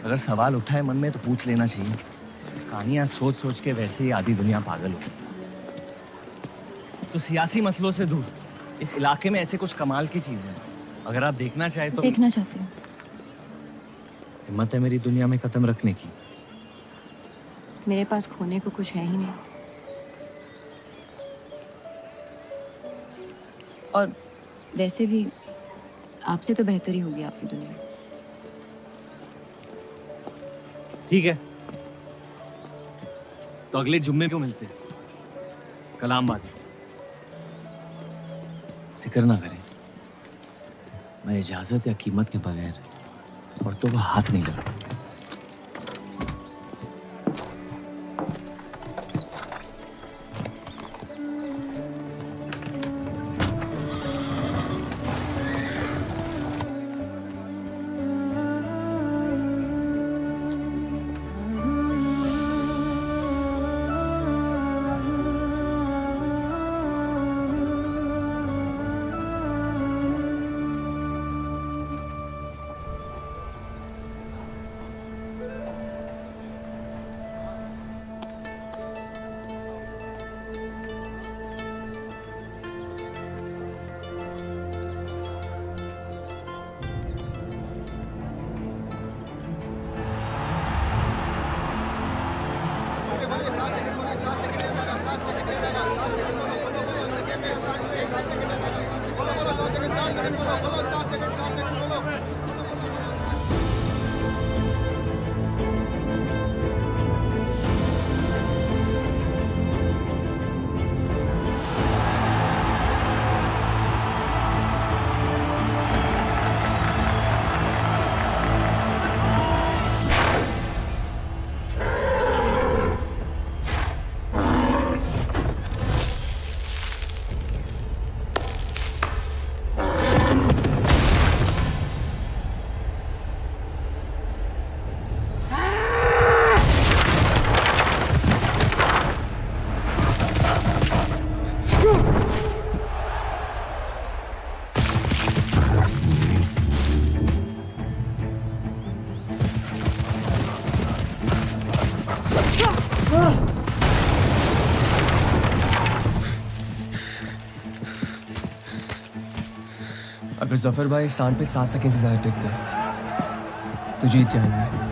अगर सवाल उठाए मन में तो पूछ लेना चाहिए। कहानियां सोच सोच के वैसे ही आधी दुनिया पागल हो। तो सियासी मसलों से दूर इस इलाके में ऐसे कुछ कमाल की चीजें हैं, अगर आप देखना चाहे तो।
देखना चाहती हूँ।
हिम्मत है मेरी दुनिया में कदम रखने की?
मेरे पास खोने को कुछ है ही नहीं। और वैसे भी आपसे तो बेहतर ही होगी आपकी दुनिया।
ठीक है, तो अगले जुम्मे को मिलते हैं, कलाम बात। फिक्र ना करें, मैं इजाजत या कीमत के बगैर औरतों को हाथ नहीं लगाता।
अगर जफर भाई सांड पे 7 सेकंड से ज्यादा टिक गए तो जीत जाएंगे।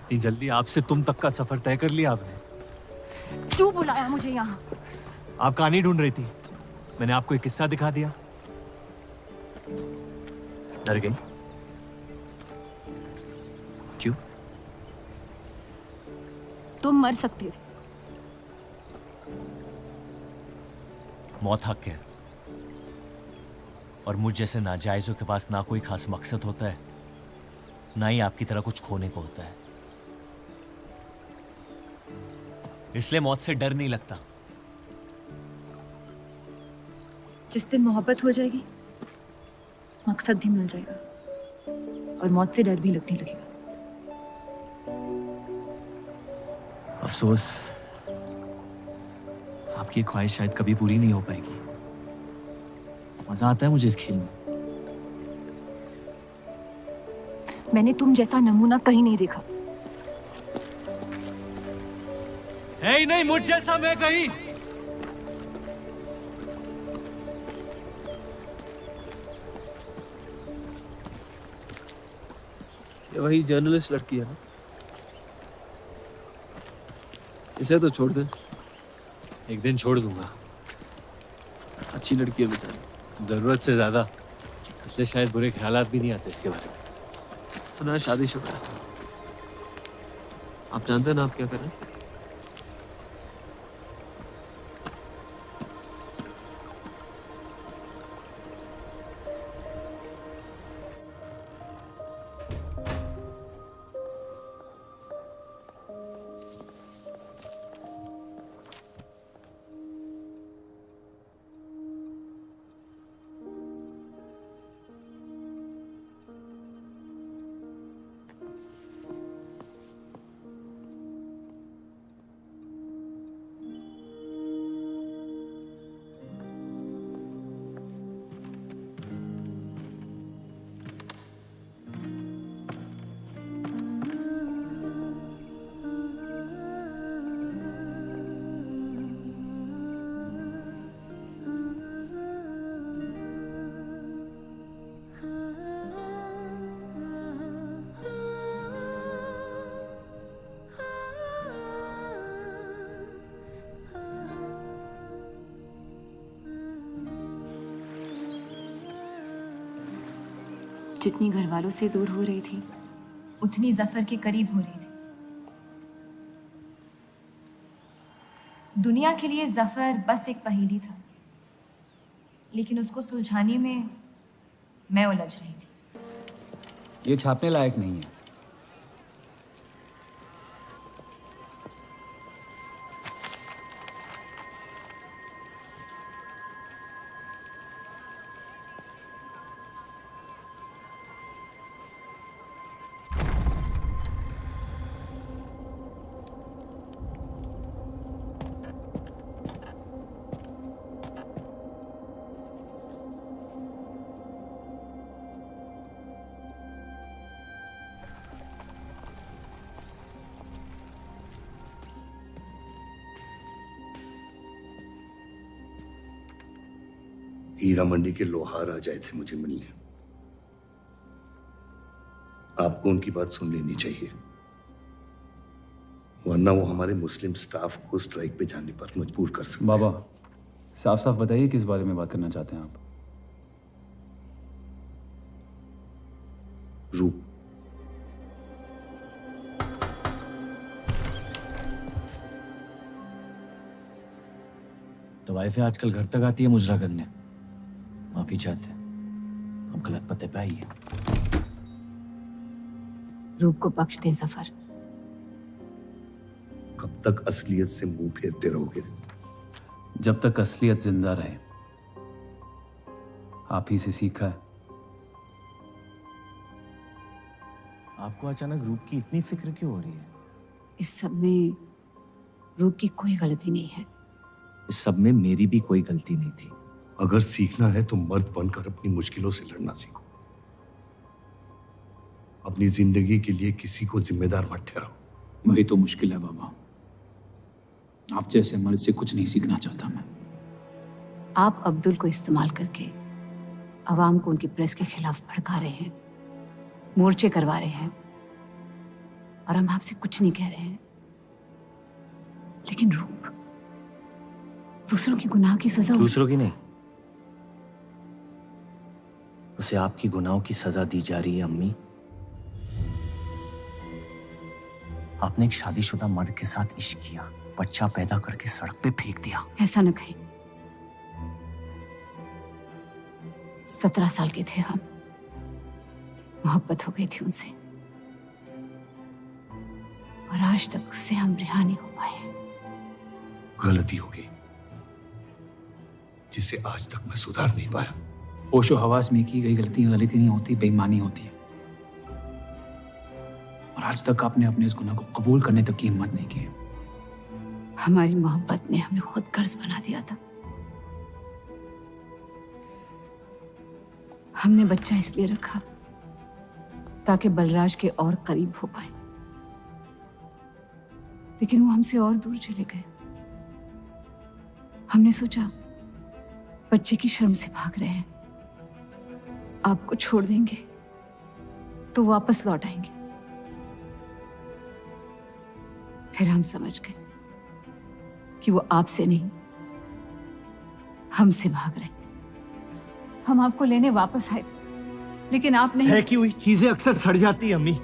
इतनी जल्दी आपसे तुम तक का सफर तय कर लिया आपने?
क्यों बुलाया मुझे यहाँ?
आप कहानी ढूंढ रही थी, मैंने आपको एक किस्सा दिखा दिया। डर गई? क्यों?
तुम मर सकते थे।
मौत हक है, और मुझ जैसे नाजायजों के पास ना कोई खास मकसद होता है, ना ही आपकी तरह कुछ खोने को होता है। इसलिए मौत से डर नहीं लगता।
जिस दिन मोहब्बत हो जाएगी, मकसद भी मिल जाएगा और मौत से डर भी लगने लगेगा।
अफसोस, आपकी ख्वाहिश शायद कभी पूरी नहीं हो पाएगी। मजा आता है मुझे इस खेल में।
मैंने तुम जैसा नमूना कहीं नहीं देखा।
है ही नहीं मुझ जैसा मैं कहीं।
ये वही जर्नलिस्ट लड़की है ना? इसे तो छोड़ दे।
एक दिन छोड़ दूंगा।
अच्छी लड़की है बेचारी।
जरूरत से ज्यादा, इसलिए शायद बुरे ख्यालात भी नहीं आते इसके बारे में।
सुना है शादीशुदा है।
आप जानते हैं ना आप क्या करें?
जितनी घर वालों से दूर हो रही थी
उतनी जफर के करीब हो रही थी। दुनिया के लिए जफर बस एक पहेली था, लेकिन उसको सुलझाने में मैं उलझ रही थी।
ये छापने लायक नहीं है।
हीरा मंडी के लोहार आ जाए थे मुझे मिलने। आपको उनकी बात सुन लेनी चाहिए, वरना वो हमारे मुस्लिम स्टाफ को स्ट्राइक पे जाने पर मजबूर कर सकते हैं।
बाबा साफ साफ बताइए किस बारे में बात करना चाहते हैं आप?
रूप।
तो वाइफ आजकल घर तक आती है मुजरा करने। माफी चाहते हैं, हम गलत पते पे आई है।
रूप को बख्श दे जफर।
कब तक असलियत से मुंह फेरते रहोगे?
जब तक असलियत जिंदा रहे। आप ही से सीखा है।
आपको अचानक रूप की इतनी फिक्र क्यों हो रही है?
इस सब में रूप की कोई गलती नहीं है।
इस सब में मेरी भी कोई गलती नहीं थी।
अगर सीखना है तो मर्द बनकर अपनी मुश्किलों से लड़ना सीखो। अपनी जिंदगी के लिए किसी को जिम्मेदार मत ठहराओ।
वही तो मुश्किल है बाबा। आप जैसे मर्द से कुछ नहीं सीखना चाहता मैं।
आप अब्दुल को इस्तेमाल करके अवाम को उनकी प्रेस के खिलाफ भड़का रहे हैं, मोर्चे करवा रहे हैं, और हम आपसे कुछ नहीं कह रहे हैं। लेकिन रूप दूसरों की गुनाह की सजा
दूसरों की नहीं, उसे आपकी गुनाहों की सजा दी जा रही है। अम्मी, आपने एक शादीशुदा मर्द के साथ इश्क किया, बच्चा पैदा करके सड़क पे फेंक दिया।
ऐसा न कहें। 17 साल के थे हम, मोहब्बत हो गई थी उनसे, और आज तक उससे हम रिहा नहीं हो पाए।
गलती हो गई जिसे आज तक मैं सुधार नहीं पाया।
होशो हवास में की गई गलती नहीं होती, बेईमानी होती है। और आज तक आपने अपने इस गुनाह को कबूल करने तक की हिम्मत नहीं की।
हमारी मोहब्बत ने हमें खुद कर्ज बना दिया था। हमने बच्चा इसलिए रखा ताकि बलराज के और करीब हो पाए, लेकिन वो हमसे और दूर चले गए। हमने सोचा बच्चे की शर्म से भाग रहे हैं, आपको छोड़ देंगे तो वापस लौट आएंगे। फिर हम समझ गए कि वो आपसे नहीं हमसे भाग रहे थे। हम आपको लेने वापस आए थे, लेकिन आप नहीं।
फेंकी हुई चीजें अक्सर सड़ जाती है अम्मी।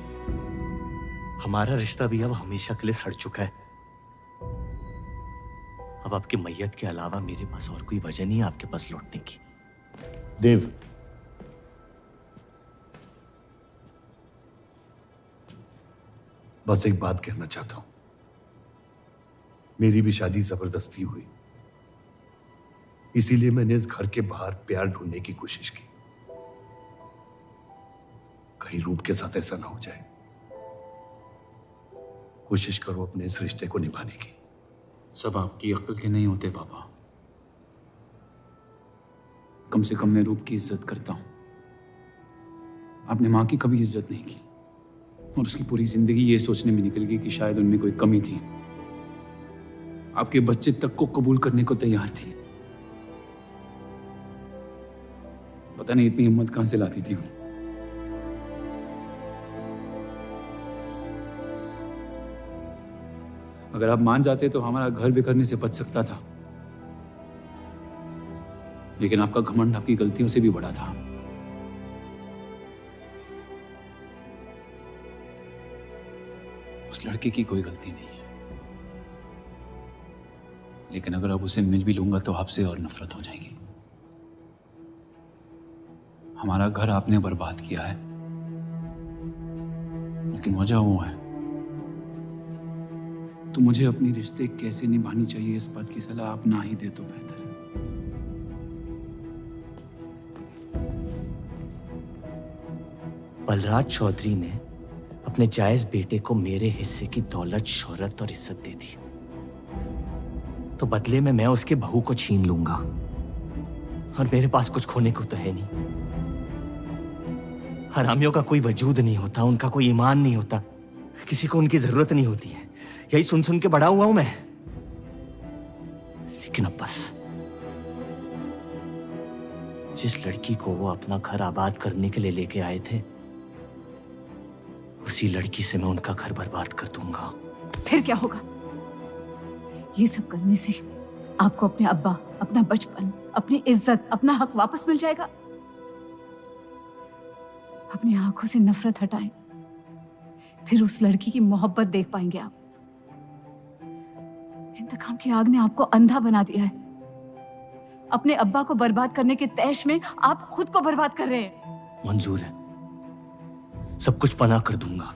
हमारा रिश्ता भी अब हमेशा के लिए सड़ चुका है। अब आपकी मैयत के अलावा मेरे पास और कोई वजह नहीं है आपके पास लौटने की।
देव, बस एक बात कहना चाहता हूं। मेरी भी शादी जबरदस्ती हुई, इसीलिए मैंने इस घर के बाहर प्यार ढूंढने की कोशिश की। कहीं रूप के साथ ऐसा ना हो जाए। कोशिश करो अपने इस रिश्ते को निभाने की।
सब आपकी अक्ल के नहीं होते पापा। कम से कम मैं रूप की इज्जत करता हूं। आपने मां की कभी इज्जत नहीं की और उसकी पूरी जिंदगी ये सोचने में निकल गई कि शायद उनमें कोई कमी थी। आपके बच्चे तक को कबूल करने को तैयार थी। पता नहीं इतनी हिम्मत कहां से लाती थी वो। अगर आप मान जाते तो हमारा घर बिखरने से बच सकता था, लेकिन आपका घमंड आपकी गलतियों से भी बड़ा था। उस लड़के की कोई गलती नहीं है, लेकिन अगर अब उसे मिल भी लूंगा तो आपसे और नफरत हो जाएगी। हमारा घर आपने बर्बाद किया है, लेकिन वजह वो है। तो मुझे अपनी रिश्ते कैसे निभानी चाहिए इस बात की सलाह आप ना ही दे तो बेहतर है।
बलराज चौधरी ने अपने जायज बेटे को मेरे हिस्से की दौलत, शोहरत और इज्जत दे दी, तो बदले में मैं उसके बहू को छीन लूंगा। और मेरे पास कुछ खोने को तो है नहीं। हरामियों का कोई वजूद नहीं होता, उनका कोई ईमान नहीं होता, किसी को उनकी जरूरत नहीं होती है। यही सुन सुन के बड़ा हुआ हूं मैं। लेकिन अब बस, जिस लड़की को वो अपना घर आबाद करने के लिए लेके आए थे, उसी लड़की से मैं उनका घर बर्बाद कर दूंगा।
फिर क्या होगा? ये सब करने से आपको अपने अब्बा, अपना बचपन, अपनी इज्जत, अपना हक वापस मिल जाएगा। अपनी आंखों से नफरत हटाएं, फिर उस लड़की की मोहब्बत देख पाएंगे आप। इंतकाम की आग ने आपको अंधा बना दिया है। अपने अब्बा को बर्बाद करने के तैश में आप खुद को बर्बाद कर रहे हैं।
मंजूर है, सब कुछ फना कर दूंगा।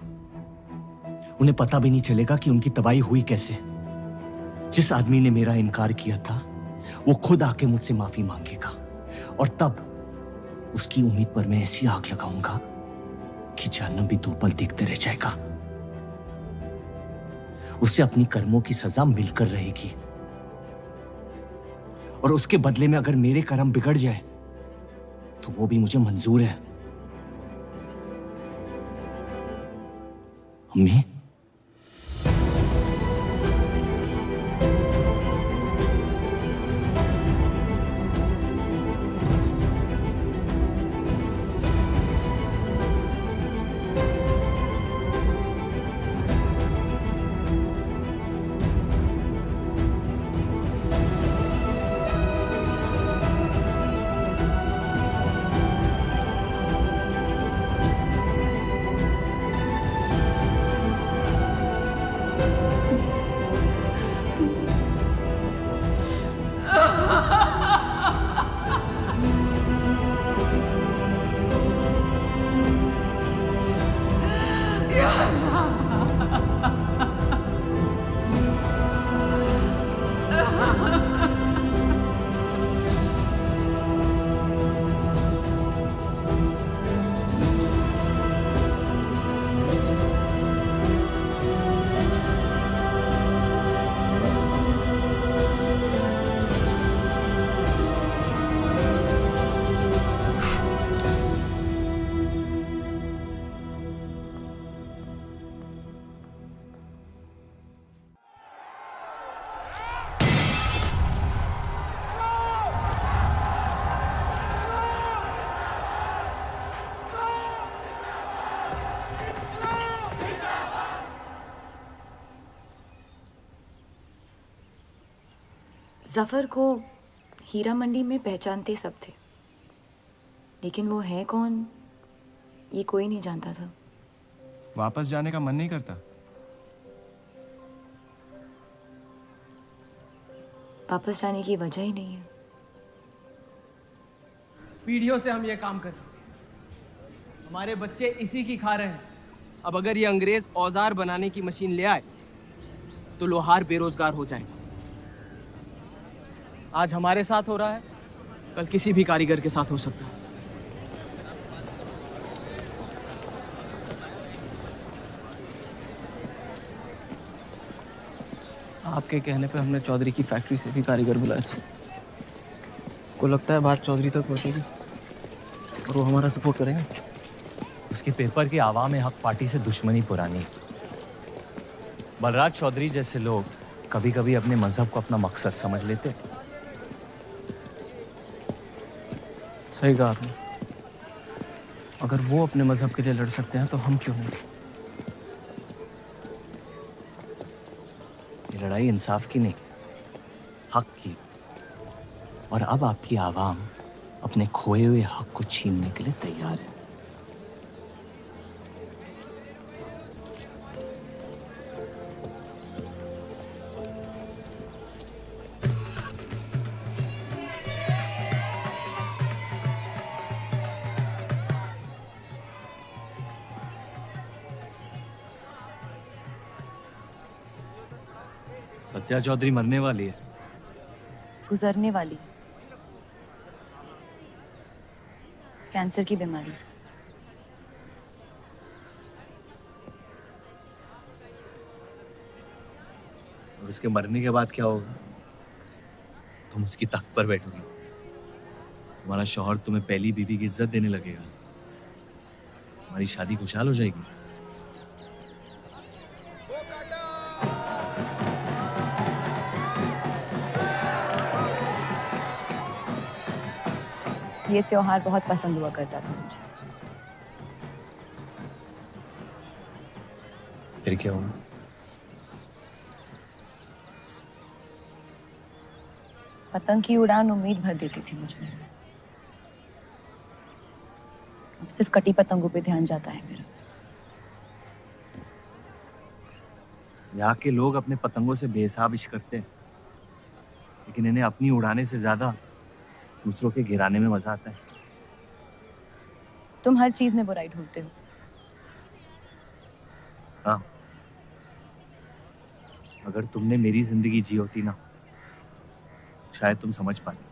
उन्हें पता भी नहीं चलेगा कि उनकी तबाही हुई कैसे। जिस आदमी ने मेरा इनकार किया था, वो खुद आके मुझसे माफी मांगेगा, और तब उसकी उम्मीद पर मैं ऐसी आग लगाऊंगा कि जहन्नम भी दो पल देखते रह जाएगा। उसे अपनी कर्मों की सजा मिलकर रहेगी, और उसके बदले में अगर मेरे कर्म बिगड़ जाए तो वो भी मुझे मंजूर है। अम्मी,
जफर को हीरा मंडी में पहचानते सब थे, लेकिन वो है कौन ये कोई नहीं जानता था।
वापस जाने का मन नहीं करता?
वापस जाने की वजह ही नहीं है।
पीढ़ियों से हम ये काम कर रहे हैं, हमारे बच्चे इसी की खा रहे हैं। अब अगर ये अंग्रेज औजार बनाने की मशीन ले आए तो लोहार बेरोजगार हो जाएगा। आज हमारे साथ हो रहा है, कल किसी भी कारीगर के साथ हो सकता है। आपके कहने पे हमने चौधरी की फैक्ट्री से भी कारीगर बुलाए थे। को लगता है बात चौधरी तक पहुंचेगी और वो हमारा सपोर्ट करेंगे।
उसके पेपर की आवाम हक पार्टी से दुश्मनी पुरानी। बलराज चौधरी जैसे लोग कभी कभी अपने मजहब को अपना मकसद समझ लेते।
सही कहा आपने। अगर वो अपने मजहब के लिए लड़ सकते हैं तो हम क्यों नहीं?
ये लड़ाई इंसाफ की नहीं, हक की। और अब आपकी आवाम अपने खोए हुए हक को छीनने के लिए तैयार है। सत्या चौधरी मरने वाली है।
गुजरने वाली, कैंसर की बीमारी से।
और उसके मरने के बाद क्या होगा? तुम उसकी तख्त पर बैठोगी, तुम्हारा शौहर तुम्हें पहली बीवी की इज्जत देने लगेगा, तुम्हारी शादी खुशहाल हो जाएगी।
ये त्योहार बहुत पसंद हुआ करता था मुझे।
फिर क्या हुआ?
पतंग की उड़ान उम्मीद भर देती थी मुझे। अब सिर्फ कटी पतंगों पे ध्यान जाता है मेरा।
यहाँ के लोग अपने पतंगों से बेहिसाब इश्क करते हैं, लेकिन इन्हें अपनी उड़ाने से ज्यादा दूसरों के गिराने में मजा आता है।
तुम हर चीज में बुराई ढूंढते हो।
हाँ, अगर तुमने मेरी जिंदगी जी होती ना, शायद तुम समझ पाती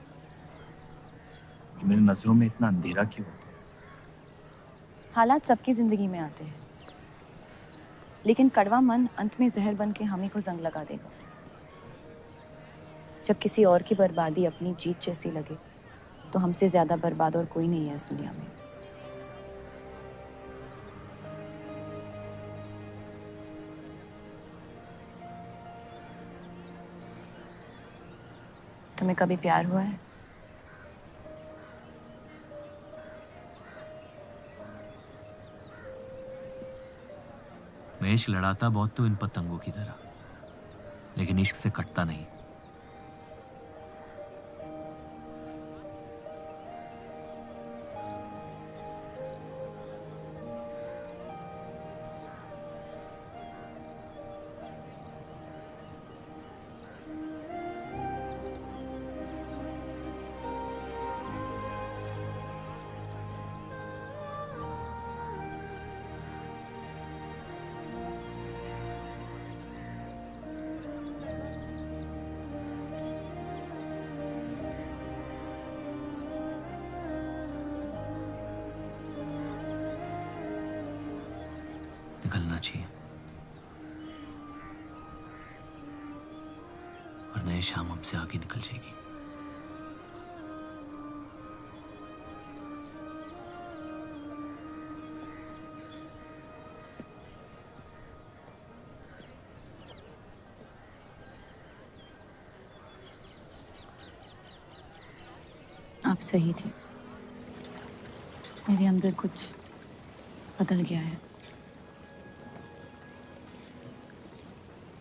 कि मेरी नजरों में इतना अंधेरा क्यों।
हालात सबकी जिंदगी में आते हैं, लेकिन कड़वा मन अंत में जहर बन के हम ही को जंग लगा देगा। जब किसी और की बर्बादी अपनी जीत जैसी लगे तो हमसे ज्यादा बर्बाद और कोई नहीं है इस दुनिया में। तुम्हें कभी प्यार हुआ है?
मैं इश्क लड़ाता बहुत तो इन पतंगों की तरह, लेकिन इश्क से कटता नहीं। निकलना चाहिए, वरना ये शाम हमसे आगे निकल जाएगी।
आप सही थे। मेरे अंदर कुछ बदल गया है।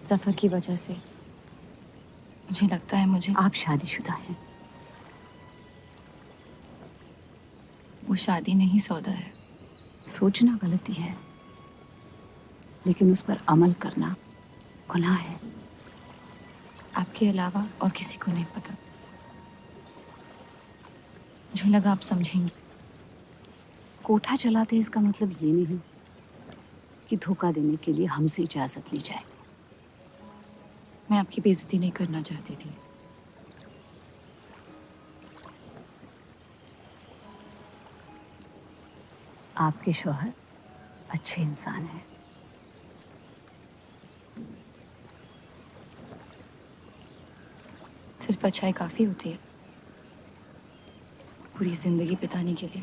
सफर की वजह से मुझे लगता है मुझे।
आप शादीशुदा हैं।
वो शादी नहीं सौदा है।
सोचना गलती है। लेकिन उस पर अमल करना गुनाह है। आपके अलावा और किसी को नहीं पता। मुझे लगा आप समझेंगी। कोठा चलाते इसका मतलब ये नहीं कि धोखा देने के लिए हमसे इजाजत ली जाए। मैं आपकी बेइज्जती नहीं करना चाहती थी। आपके शौहर अच्छे इंसान हैं। सिर्फ अच्छाई काफी होती है पूरी जिंदगी बिताने के लिए।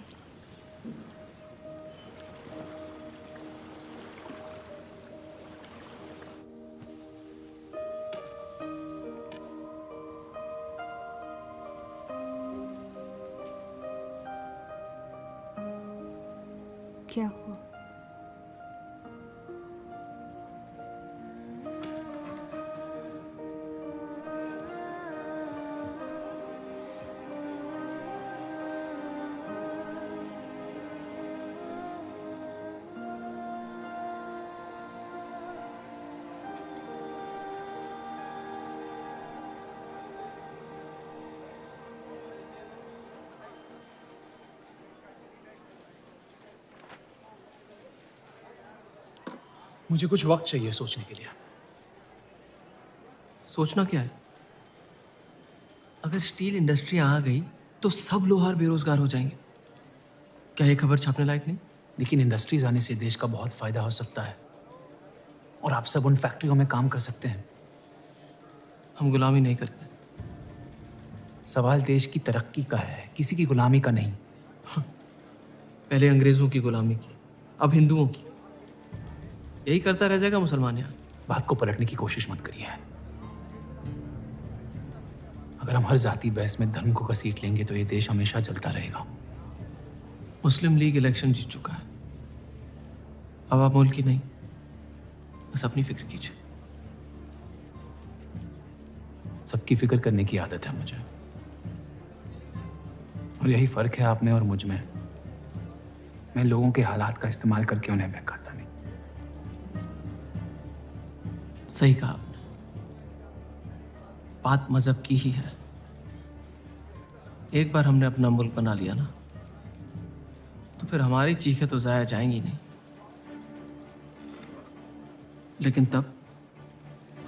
क्या हुआ?
मुझे कुछ वक्त चाहिए सोचने के लिए।
सोचना क्या है? अगर स्टील इंडस्ट्री आ गई तो सब लोहार बेरोजगार हो जाएंगे। क्या ये खबर छापने लायक नहीं?
लेकिन इंडस्ट्रीज आने से देश का बहुत फायदा हो सकता है और आप सब उन फैक्ट्रियों में काम कर सकते हैं।
हम गुलामी नहीं करते।
सवाल देश की तरक्की का है, किसी की गुलामी का नहीं।
पहले अंग्रेजों की गुलामी की, अब हिंदुओं की। यही करता रह जाएगा मुसलमान यहाँ।
बात को पलटने की कोशिश मत करिए। अगर हम हर जाति बहस में धर्म को घसीट लेंगे तो ये देश हमेशा चलता रहेगा।
मुस्लिम लीग इलेक्शन जीत चुका है। अब आप मुल्क की नहीं, बस अपनी फिक्र कीजिए।
सबकी फिक्र करने की आदत है मुझे, और यही फर्क है आप में और मुझ में। मैं लोगों के हालात का इस्तेमाल करके उन्हें बहकाता नहीं।
सही कहा आपने। बात मजहब की ही है। एक बार हमने अपना मुल्क बना लिया ना, तो फिर हमारी चीखें तो जाया जाएंगी नहीं। लेकिन तब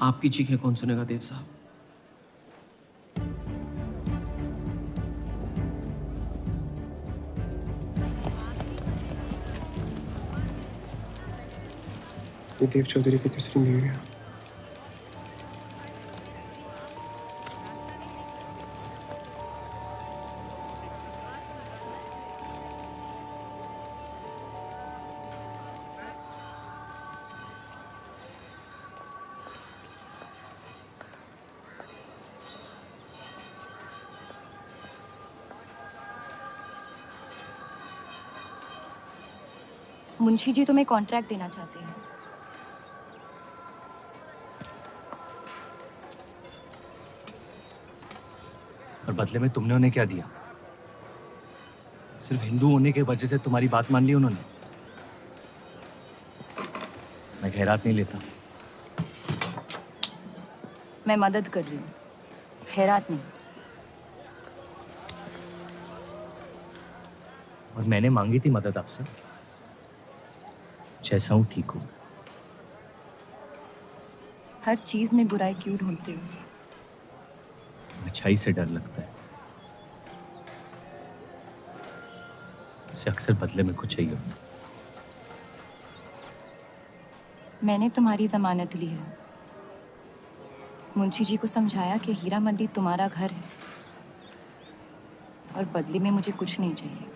आपकी चीखें कौन सुनेगा देव साहब?
ये देव चौधरी की तीसरी बीवी है।
मुंशी जी तुम्हें कॉन्ट्रैक्ट देना चाहते हैं।
और बदले में तुमने उन्हें क्या दिया? सिर्फ हिंदू होने की वजह से तुम्हारी बात मान ली उन्होंने? मैं खैरात नहीं लेता।
मैं मदद कर रही हूँ, खैरात नहीं।
और मैंने मांगी थी मदद आपसे। जैसा हूं ठीक हूं।
हर चीज में बुराई क्यों ढूंढते हो?
अच्छाई से डर लगता है। उसे अक्सर बदले में कुछ चाहिए होता।
मैंने तुम्हारी जमानत ली है। मुंशी जी को समझाया कि हीरा मंडी तुम्हारा घर है और बदले में मुझे कुछ नहीं चाहिए।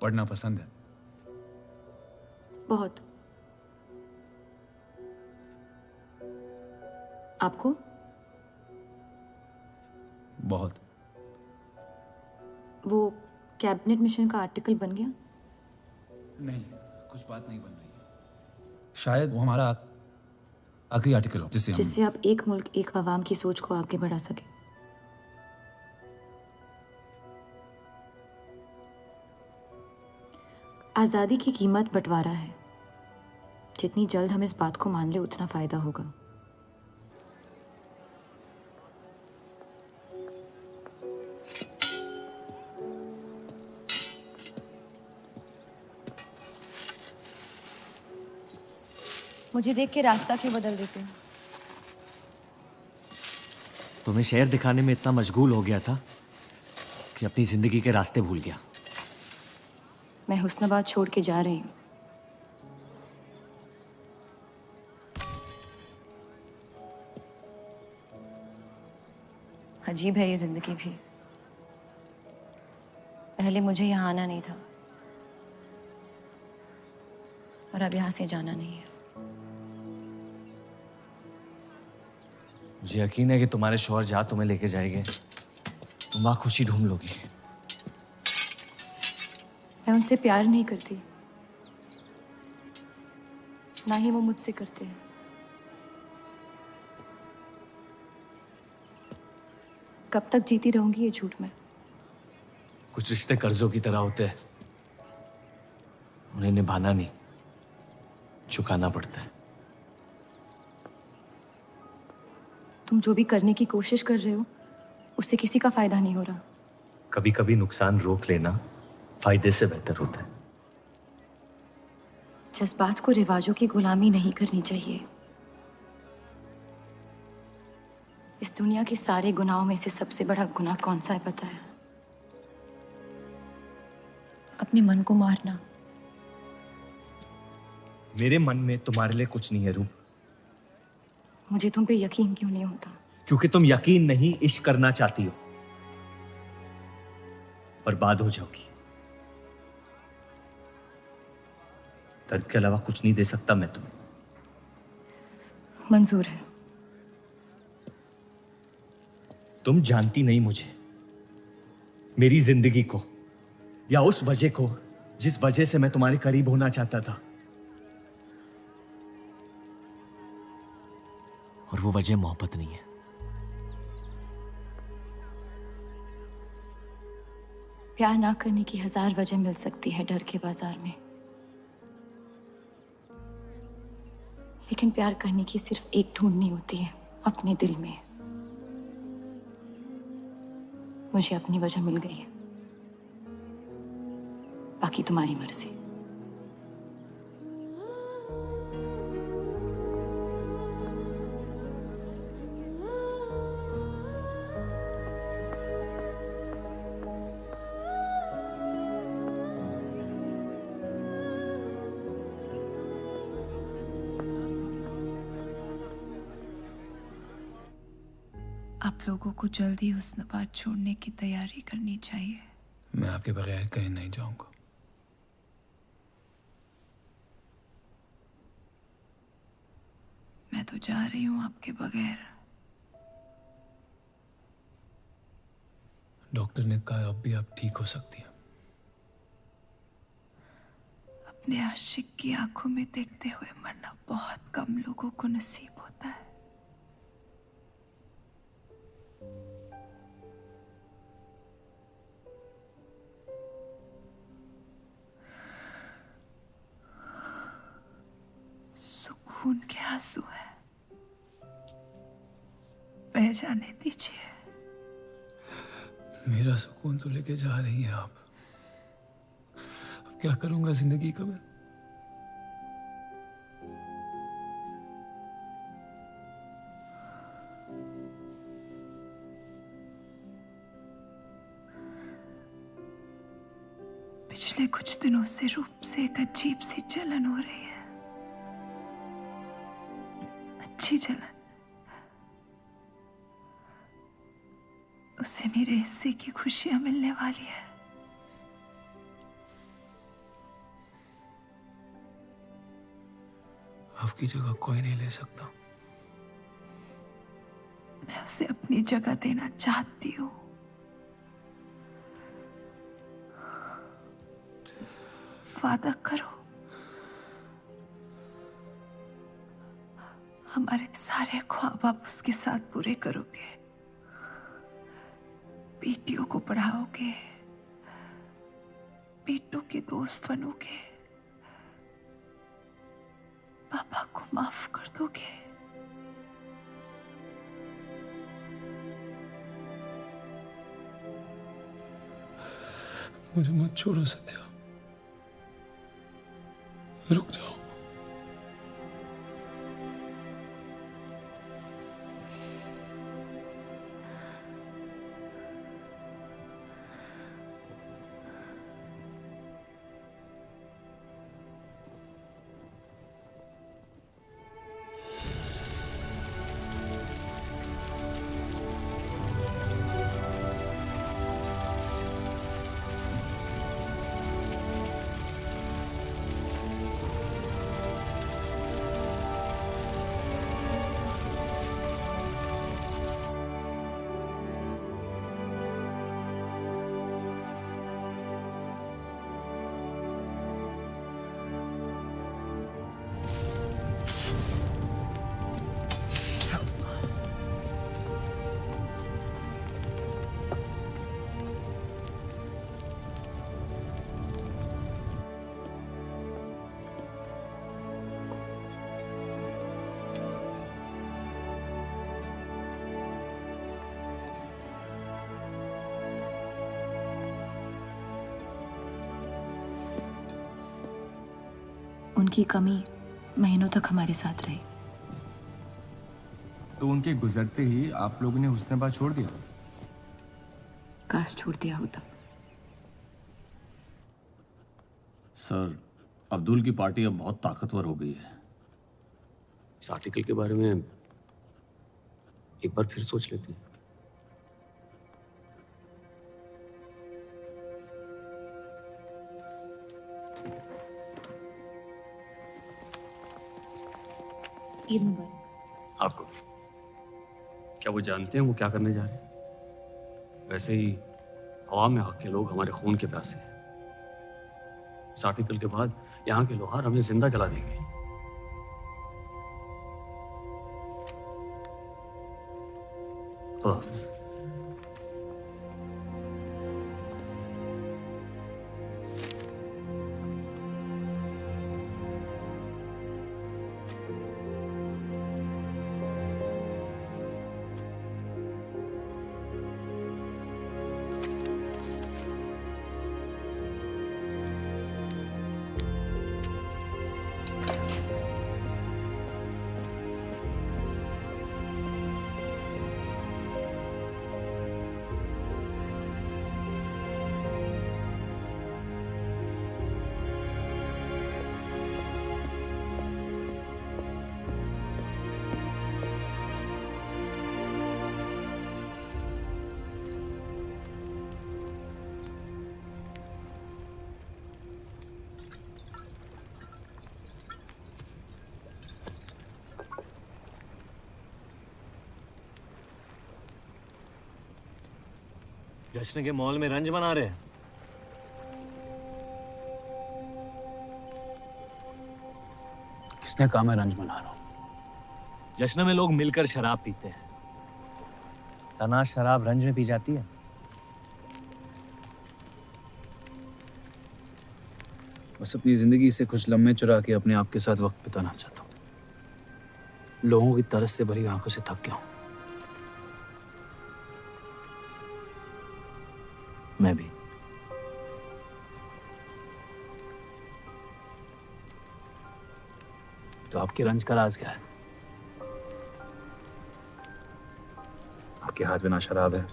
पढ़ना पसंद है?
बहुत। आपको?
बहुत।
वो कैबिनेट मिशन का आर्टिकल बन गया?
नहीं, कुछ बात नहीं बन रही है। शायद वो हमारा आखिरी आर्टिकल हो
जिससे आप एक मुल्क एक अवाम की सोच को आगे बढ़ा सके। आज़ादी की कीमत बंटवारा है। जितनी जल्द हम इस बात को मान ले उतना फायदा होगा। मुझे देख के रास्ता क्यों बदल देते हो?
तुम्हें शहर दिखाने में इतना मशगूल हो गया था कि अपनी जिंदगी के रास्ते भूल गया।
मैं हुस्नाबाद छोड़ के जा रही हूँ। अजीब है ये जिंदगी भी। पहले मुझे यहाँ आना नहीं था और अब यहाँ से जाना नहीं है।
मुझे यकीन है कि तुम्हारे शौहर जहाँ तुम्हें लेके जाएंगे तुम वहाँ खुशी ढूंढ लोगी।
मैं उनसे प्यार नहीं करती, ना ही वो मुझसे करते हैं। कब तक जीती रहूंगी ये झूठ में?
कुछ रिश्ते कर्जों की तरह होते हैं, उन्हें निभाना नहीं, चुकाना पड़ता है।
तुम जो भी करने की कोशिश कर रहे हो उससे किसी का फायदा नहीं हो रहा।
कभी कभी नुकसान रोक लेना फायदे से बेहतर होता है।
जज्बात को रिवाजों की गुलामी नहीं करनी चाहिए। इस दुनिया के सारे गुनाहों में से सबसे बड़ा गुनाह कौन सा है पता है? अपने मन को मारना।
मेरे मन में तुम्हारे लिए कुछ नहीं है रूप।
मुझे तुम पे यकीन क्यों नहीं होता?
क्योंकि तुम यकीन नहीं इश्क करना चाहती हो, बर्बाद हो जाओगी। दर्द के अलावा कुछ नहीं दे सकता मैं तुम्हें।
मंजूर है।
तुम जानती नहीं मुझे, मेरी जिंदगी को, या उस वजह को जिस वजह से मैं तुम्हारे करीब होना चाहता था। और वो वजह मोहब्बत नहीं है।
प्यार ना करने की 1000 वजह मिल सकती है डर के बाजार में, लेकिन प्यार करने की सिर्फ एक ढूंढनी होती है, अपने दिल में। मुझे अपनी वजह मिल गई है, बाकी तुम्हारी मर्जी।
आप लोगों को जल्दी हुस्नाबाद छोड़ने की तैयारी करनी चाहिए।
मैं आपके बगैर कहीं नहीं जाऊंगा।
मैं तो जा रही हूँ आपके बगैर।
डॉक्टर ने कहा अब भी आप ठीक हो सकती हैं।
अपने आशिक की आंखों में देखते हुए मरना बहुत कम लोगों को नसीब होता है। सुकून के आंसू है, बह जाने दीजिए।
मेरा सुकून तो लेके जा रही हैं आप। अब क्या करूंगा जिंदगी का मैं?
पिछले कुछ दिनों से रूप से एक अजीब सी जलन हो रही है, अच्छी जलन। उससे मेरे हिस्से की खुशियां मिलने वाली है।
आपकी जगह कोई नहीं ले सकता।
मैं उसे अपनी जगह देना चाहती हूँ। वादा करो, हमारे सारे ख्वाब आप उसके साथ पूरे करोगे, बेटियों को पढ़ाओगे, बेटों के दोस्त बनोगे, पापा को माफ कर दोगे।
मुझे मत छोड़ो सत्या, रुक जाओ।
उनकी कमी महीनों तक हमारे साथ रही।
तो उनके गुजरते ही आप लोगों ने हुस्न छोड़ दिया?
काश छोड़ दिया होता।
सर, अब्दुल की पार्टी अब बहुत ताकतवर हो गई है। इस आर्टिकल के बारे में एक बार फिर सोच लेते हैं।
ईद मुबारक।
आपको भी। क्या वो जानते हैं वो क्या करने जा रहे हैं? वैसे ही अवाम में हक के लोग हमारे खून के प्यासे हैं। इस आर्टिकल के बाद यहाँ के लोहार हमें जिंदा जला देंगे। खुदा हाफिज।
जश्न के मॉल में रंज मना रहे हैं।
किसने कहा मैं रंज मना रहा हूँ?
जश्न में लोग मिलकर शराब पीते हैं। तनाश शराब रंज में पी जाती है।
बस अपनी जिंदगी से कुछ लम्हे चुरा के अपने आप के साथ वक्त बिताना चाहता हूँ। लोगों की तरस से भरी आंखों से थक गया हूँ।
मैं भी।
तो आपके रंज का राज क्या है? आपके हाथ में ना शराब है,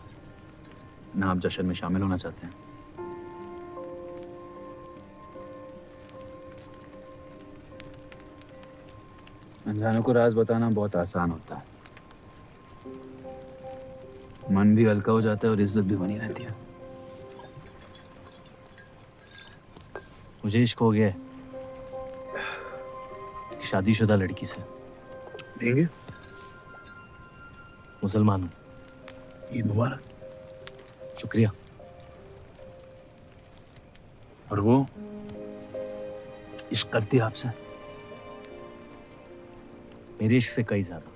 ना आप जश्न में शामिल होना चाहते हैं। अनजानों को राज बताना बहुत आसान होता है। मन भी हल्का हो जाता है और इज्जत भी बनी रहती है।
मुझे इश्क हो गया है।
शादीशुदा लड़की से।
देंगे?
मुसलमान हूँ।
ईद मुबारक।
शुक्रिया।
और वो इश्क करती है आपसे?
मेरे इश्क से कई ज्यादा।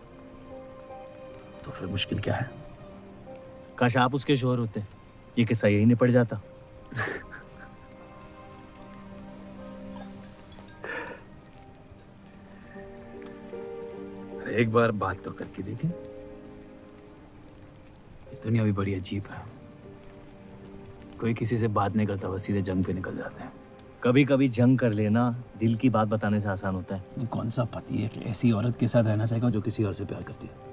तो फिर मुश्किल क्या है?
काश आप उसके शोहर होते, ये किस्सा यही निपट जाता।
एक बार बात तो करके देखें। दुनिया भी बड़ी अजीब है। कोई किसी से बात नहीं करता, बस सीधे जंग पे निकल जाते हैं।
कभी कभी जंग कर लेना दिल की बात बताने से आसान होता है।
कौन सा पति है कि ऐसी औरत के साथ रहना चाहेगा जो किसी और से प्यार करती है?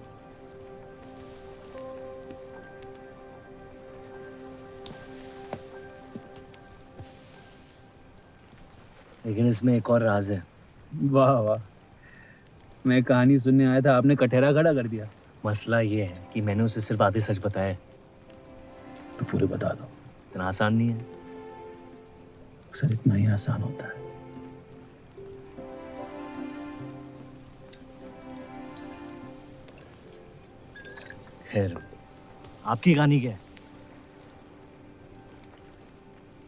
लेकिन इसमें एक और राज है।
वाह वाह, मैं कहानी सुनने आया था, आपने कटहरा खड़ा कर दिया।
मसला ये है कि मैंने उसे सिर्फ आधे सच बताए।
तो पूरे बता दो।
इतना आसान नहीं है।
अक्सर इतना ही आसान होता है।
खैर, आपकी कहानी क्या है?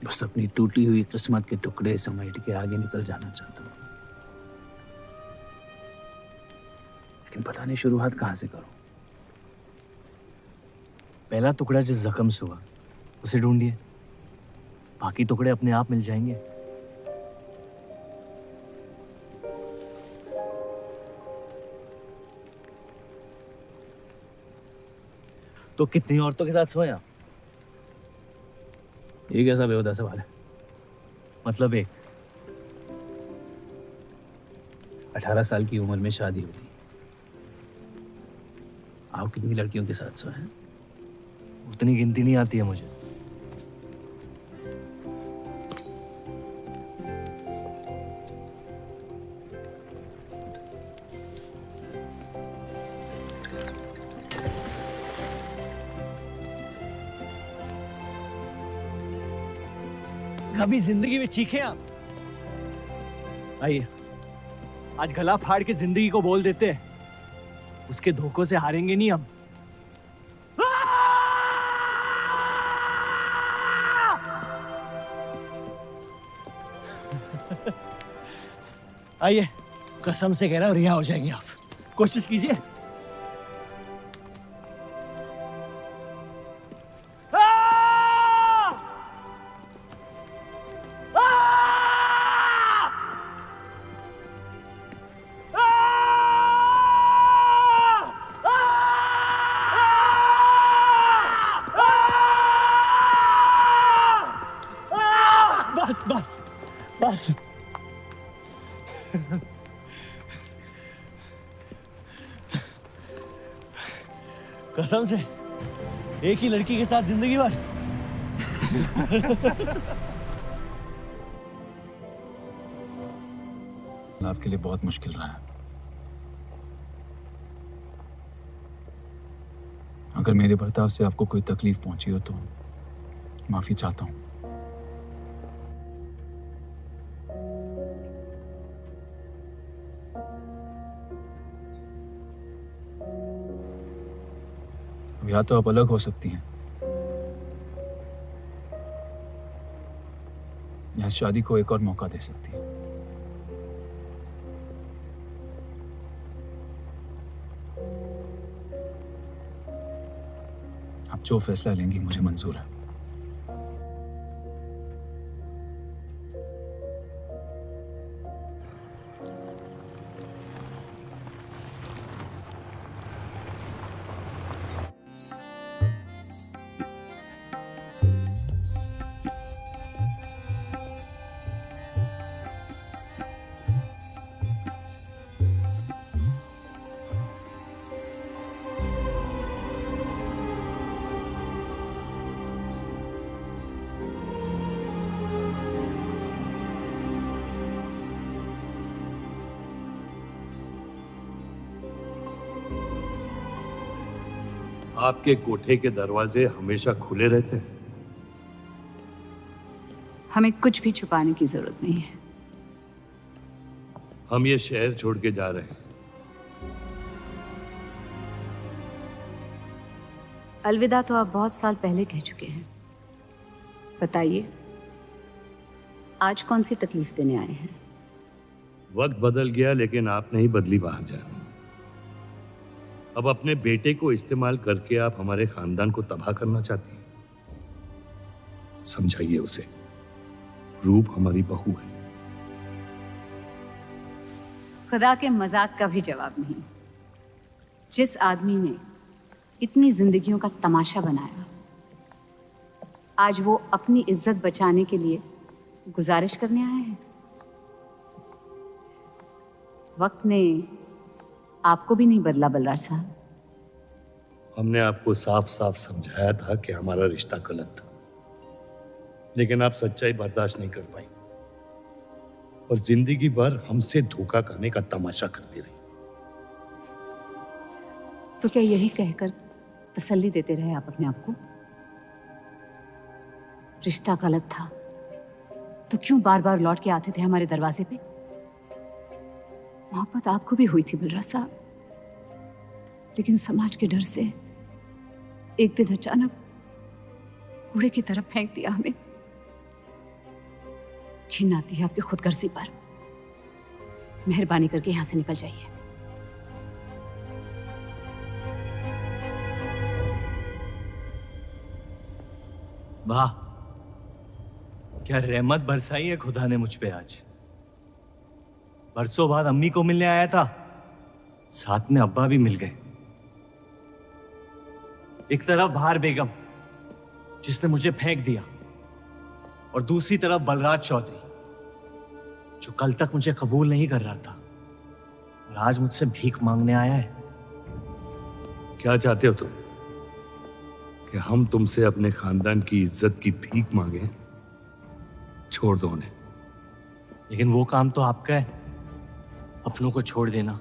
बस अपनी टूटी हुई किस्मत के टुकड़े समेट के आगे निकल जाना चाहता हूँ, लेकिन पता नहीं शुरुआत कहाँ से करूँ।
पहला टुकड़ा जिस जख्म से हुआ उसे ढूंढिए, बाकी टुकड़े अपने आप मिल जाएंगे। तो कितनी औरतों के साथ सोए आप?
ये कैसा बेहुदा सवाल है?
मतलब एक
18 साल की उम्र में शादी हो गई। आप कितनी लड़कियों के साथ सोए हैं?
उतनी गिनती नहीं आती है मुझे। कभी जिंदगी में चीखे आप? आइए, आज गला फाड़ के जिंदगी को बोल देते हैं, उसके धोखों से हारेंगे नहीं हम। आइए, कसम से कह रहा हूं, रिहा हो जाएंगे आप। कोशिश कीजिए। बस बस बस। कसम से एक ही लड़की के साथ जिंदगी भर।
आपके लिए बहुत मुश्किल रहा है। अगर मेरे बर्ताव से आपको कोई तकलीफ पहुंची हो तो माफी चाहता हूं। अब या तो आप अलग हो सकती हैं या शादी को एक और मौका दे सकती हैं। आप जो फैसला लेंगी मुझे मंजूर है।
आपके कोठे के दरवाजे हमेशा खुले रहते हैं?
हमें कुछ भी छुपाने की जरूरत नहीं है।
हम ये शहर छोड़ के जा रहे हैं।
अलविदा तो आप बहुत साल पहले कह चुके हैं। बताइए, आज कौन सी तकलीफ देने आए हैं?
वक्त बदल गया, लेकिन आप नहीं बदली बाहर जान। अब अपने बेटे को इस्तेमाल करके आप हमारे खानदान को तबाह करना चाहती हैं। समझाइए उसे, रूप हमारी बहू है।
खुदा के मजाक का भी जवाब नहीं। जिस आदमी ने इतनी जिंदगियों का तमाशा बनाया, आज वो अपनी इज्जत बचाने के लिए गुजारिश करने आए हैं। वक्त ने आपको भी नहीं बदला बलराज साहब।
हमने आपको साफ साफ समझाया था कि हमारा रिश्ता गलत था, लेकिन आप सच्चाई बर्दाश्त नहीं कर पाई और जिंदगी भर हमसे धोखा करने का तमाशा करती रही।
तो क्या यही कहकर तसल्ली देते रहे आप अपने आप को? रिश्ता गलत था तो क्यों बार बार लौट के आते थे हमारे दरवाजे पे? मोहब्बत आपको भी हुई थी बलराज साहब, लेकिन समाज के डर से एक दिन अचानक कूड़े की तरफ फेंक दिया हमें। घिन आती है आपकी खुदगर्जी पर। मेहरबानी करके यहां से निकल जाइए।
वाह, क्या रहमत बरसाई है खुदा ने मुझ पे आज। बरसों बाद अम्मी को मिलने आया था, साथ में अब्बा भी मिल गए। एक तरफ बाहर बेगम जिसने मुझे फेंक दिया, और दूसरी तरफ बलराज चौधरी जो कल तक मुझे कबूल नहीं कर रहा था और आज मुझसे भीख मांगने आया है।
क्या चाहते हो तुम? कि हम तुमसे अपने खानदान की इज्जत की भीख मांगे? छोड़ दो उन्हें।
लेकिन वो काम तो आपका है, अपनों को छोड़ देना।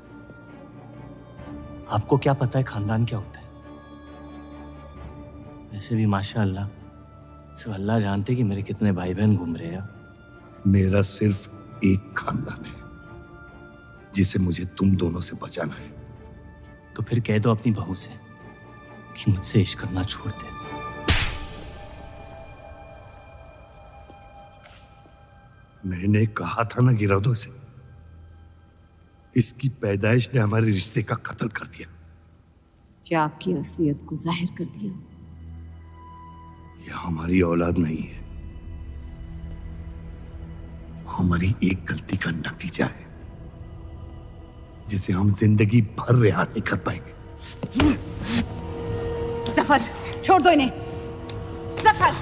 आपको क्या पता है खानदान क्या होता है? वैसे भी माशाअल्लाह सिर्फ अल्लाह जानते कि मेरे कितने भाई बहन घूम रहे हैं।
मेरा सिर्फ एक खानदान है जिसे मुझे तुम दोनों से बचाना है।
तो फिर कह दो अपनी बहू से कि मुझसे इश्क करना छोड़ दे।
मैंने कहा था ना गिरा दो इसे। इसकी पैदाइश ने हमारे रिश्ते का कत्ल कर दिया।
क्या आपकी असलियत को जाहिर कर दिया?
यह हमारी औलाद नहीं है, हमारी एक गलती का नतीजा है जिसे हम जिंदगी भर रिहा नहीं कर पाएंगे।
जफर, छोड़ दो इन्हें। जफर,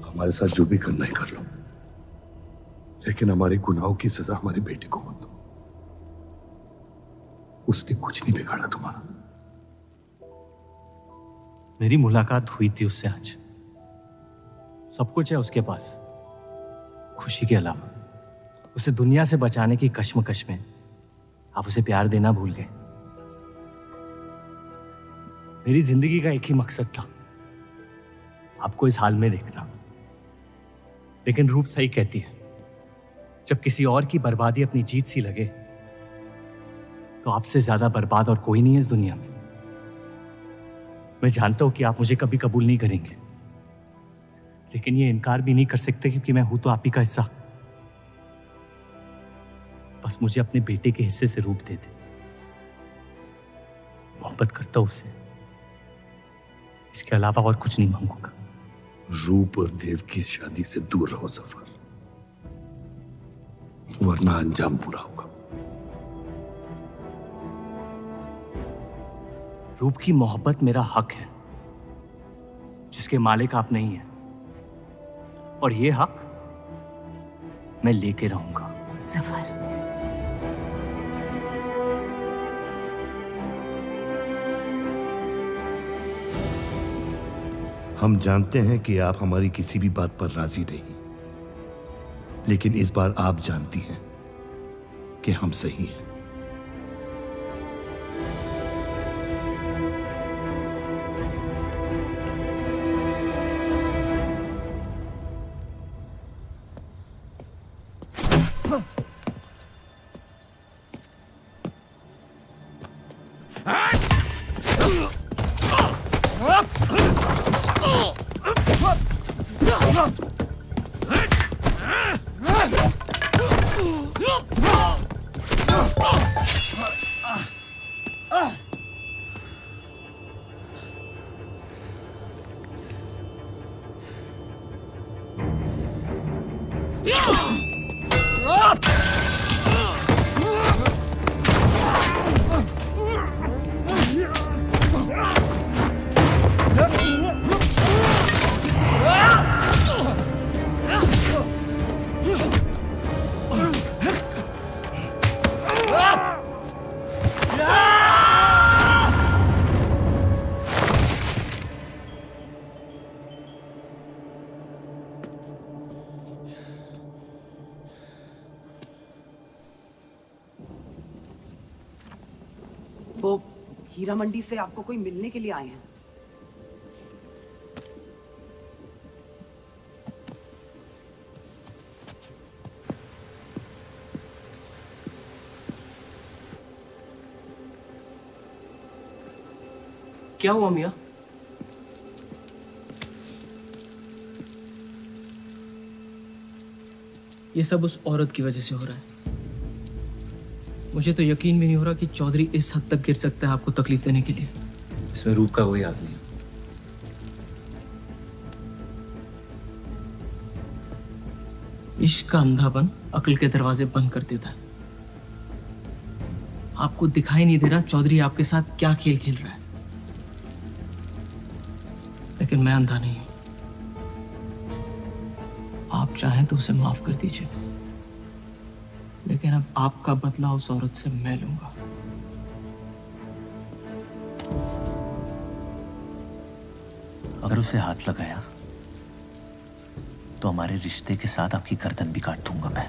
हमारे साथ जो भी करना है कर लो, लेकिन हमारे गुनाहों की सजा हमारे बेटे को मत दो। उसने कुछ नहीं बिगाड़ा तुम्हारा।
मेरी मुलाकात हुई थी उससे आज। सब कुछ है उसके पास, खुशी के अलावा। उसे दुनिया से बचाने की कश्मकश में आप उसे प्यार देना भूल गए। मेरी जिंदगी का एक ही मकसद था, आपको इस हाल में देखना। लेकिन रूप सही कहती है, जब किसी और की बर्बादी अपनी जीत सी लगे तो आपसे ज्यादा बर्बाद और कोई नहीं है इस दुनिया में। मैं जानता हूं कि आप मुझे कभी कबूल नहीं करेंगे, लेकिन ये इनकार भी नहीं कर सकते क्योंकि मैं हूं तो आप ही का हिस्सा। बस मुझे अपने बेटे के हिस्से से रूप दे दे। मोहब्बत करता हूं उससे, इसके अलावा और कुछ नहीं मांगूंगा।
रूप और देव की शादी से दूर रहो सफर, वरना अंजाम बुरा होगा।
रूप की मोहब्बत मेरा हक है जिसके मालिक आप नहीं हैं, और ये हक मैं लेके रहूंगा।
जफर,
हम जानते हैं कि आप हमारी किसी भी बात पर राजी नहीं, लेकिन इस बार आप जानती हैं कि हम सही हैं।
वो हीरा मंडी से आपको कोई मिलने के लिए आए हैं।
क्या हुआ मियाँ? ये सब उस औरत की वजह से हो रहा है। मुझे तो यकीन भी नहीं हो रहा कि चौधरी इस हद तक गिर सकता है आपको तकलीफ देने के लिए।
इसमें रूप का कोई हाथ नहीं।
इश्क का अंधापन अक्ल के दरवाजे बंद कर देता है। आपको दिखाई नहीं दे रहा चौधरी आपके साथ क्या खेल खेल रहा है, लेकिन मैं अंधा नहीं हूं। आप चाहें तो उसे माफ कर दीजिए, लेकिन अब आपका बदला उस औरत से मैं लूंगा।
अगर उसे हाथ लगाया तो हमारे रिश्ते के साथ आपकी गर्दन भी काट दूंगा मैं।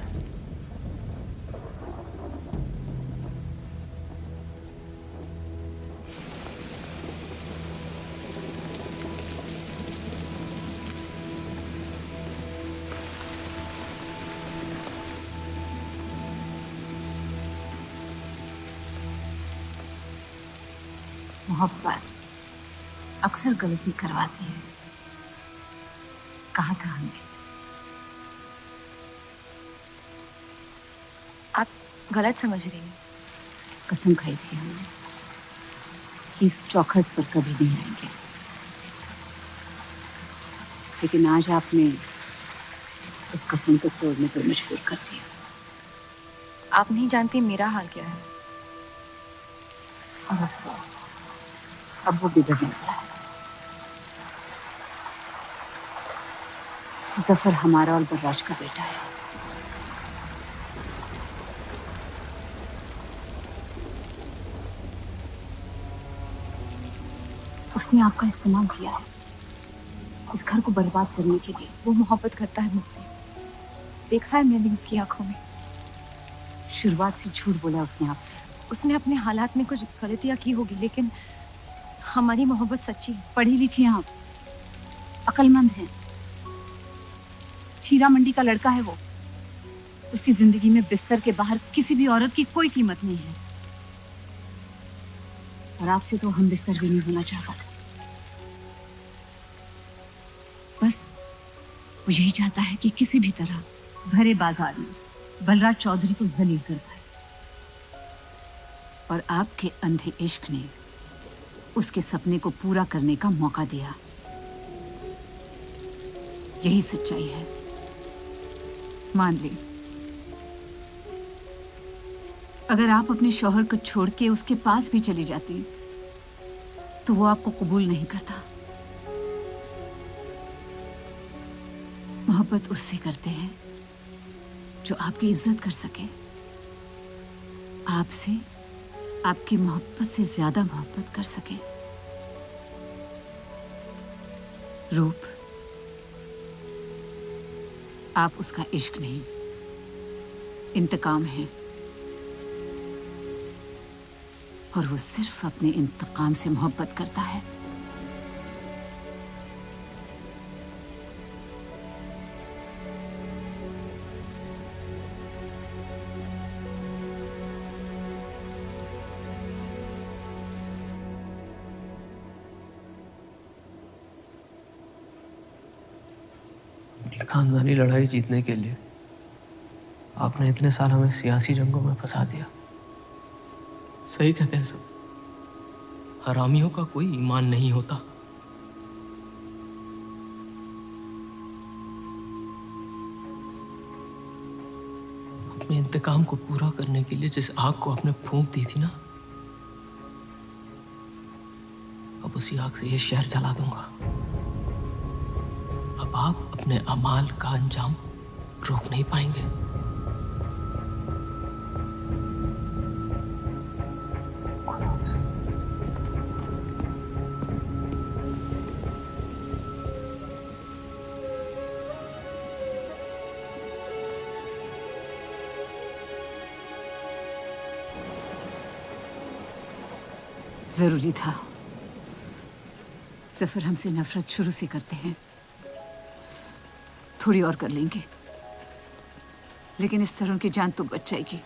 मोहब्बत अक्सर गलती करवाती है, कहा था हमने।
आप गलत समझ रही हैं।
कसम खाई थी हमने कि इस चौखट पर कभी नहीं आएंगे, लेकिन आज आपने उस कसम को तोड़ने पर मजबूर कर दिया।
आप नहीं जानती मेरा हाल क्या है।
और अफसोस अब वो बिगड़ने वाला है। जफर हमारा और बर्राज का बेटा है। उसने आपका इस्तेमाल किया है इस घर को बर्बाद करने के लिए।
वो मोहब्बत करता है मुझसे, देखा है मैंने उसकी आंखों में।
शुरुआत से झूठ बोला उसने आपसे।
उसने अपने हालात में कुछ गलतियां की होगी, लेकिन हमारी मोहब्बत सच्ची है।
पढ़ी लिखी हैं आप, अक्लमंद हैं। हीरा मंडी का लड़का है वो। उसकी जिंदगी में बिस्तर के बाहर किसी भी औरत की कोई कीमत नहीं है। और आपसे तो हम बिस्तर भी नहीं होना चाहता था। बस वो यही चाहता है कि किसी भी तरह भरे बाजार में बलराज चौधरी को जलील कर पाए। और आपके अंधे इश्क ने उसके सपने को पूरा करने का मौका दिया। यही सच्चाई है, मान ली। अगर आप अपने शौहर को छोड़ के उसके पास भी चली जाती तो वो आपको कबूल नहीं करता। मोहब्बत उससे करते हैं जो आपकी इज्जत कर सके। आपसे, आपकी मोहब्बत से ज्यादा मोहब्बत कर सके। रूप, आप उसका इश्क नहीं, इंतकाम है। और वो सिर्फ अपने इंतकाम से मोहब्बत करता है।
खानदानी लड़ाई जीतने के लिए आपने इतने साल हमें सियासी जंगों में फंसा दिया। सही कहते हैं सब, हरामियों का कोई ईमान नहीं होता। अपने इंतकाम को पूरा करने के लिए जिस आग को आपने फूंक दी थी ना, अब उसी आग से ये शहर जला दूंगा। अब आप अपने अमाल का अंजाम रोक नहीं पाएंगे।
जरूरी था। जफर हमसे नफरत शुरू से करते हैं, थोड़ी और कर लेंगे, लेकिन इस तरह उनकी जान तो बच जाएगी।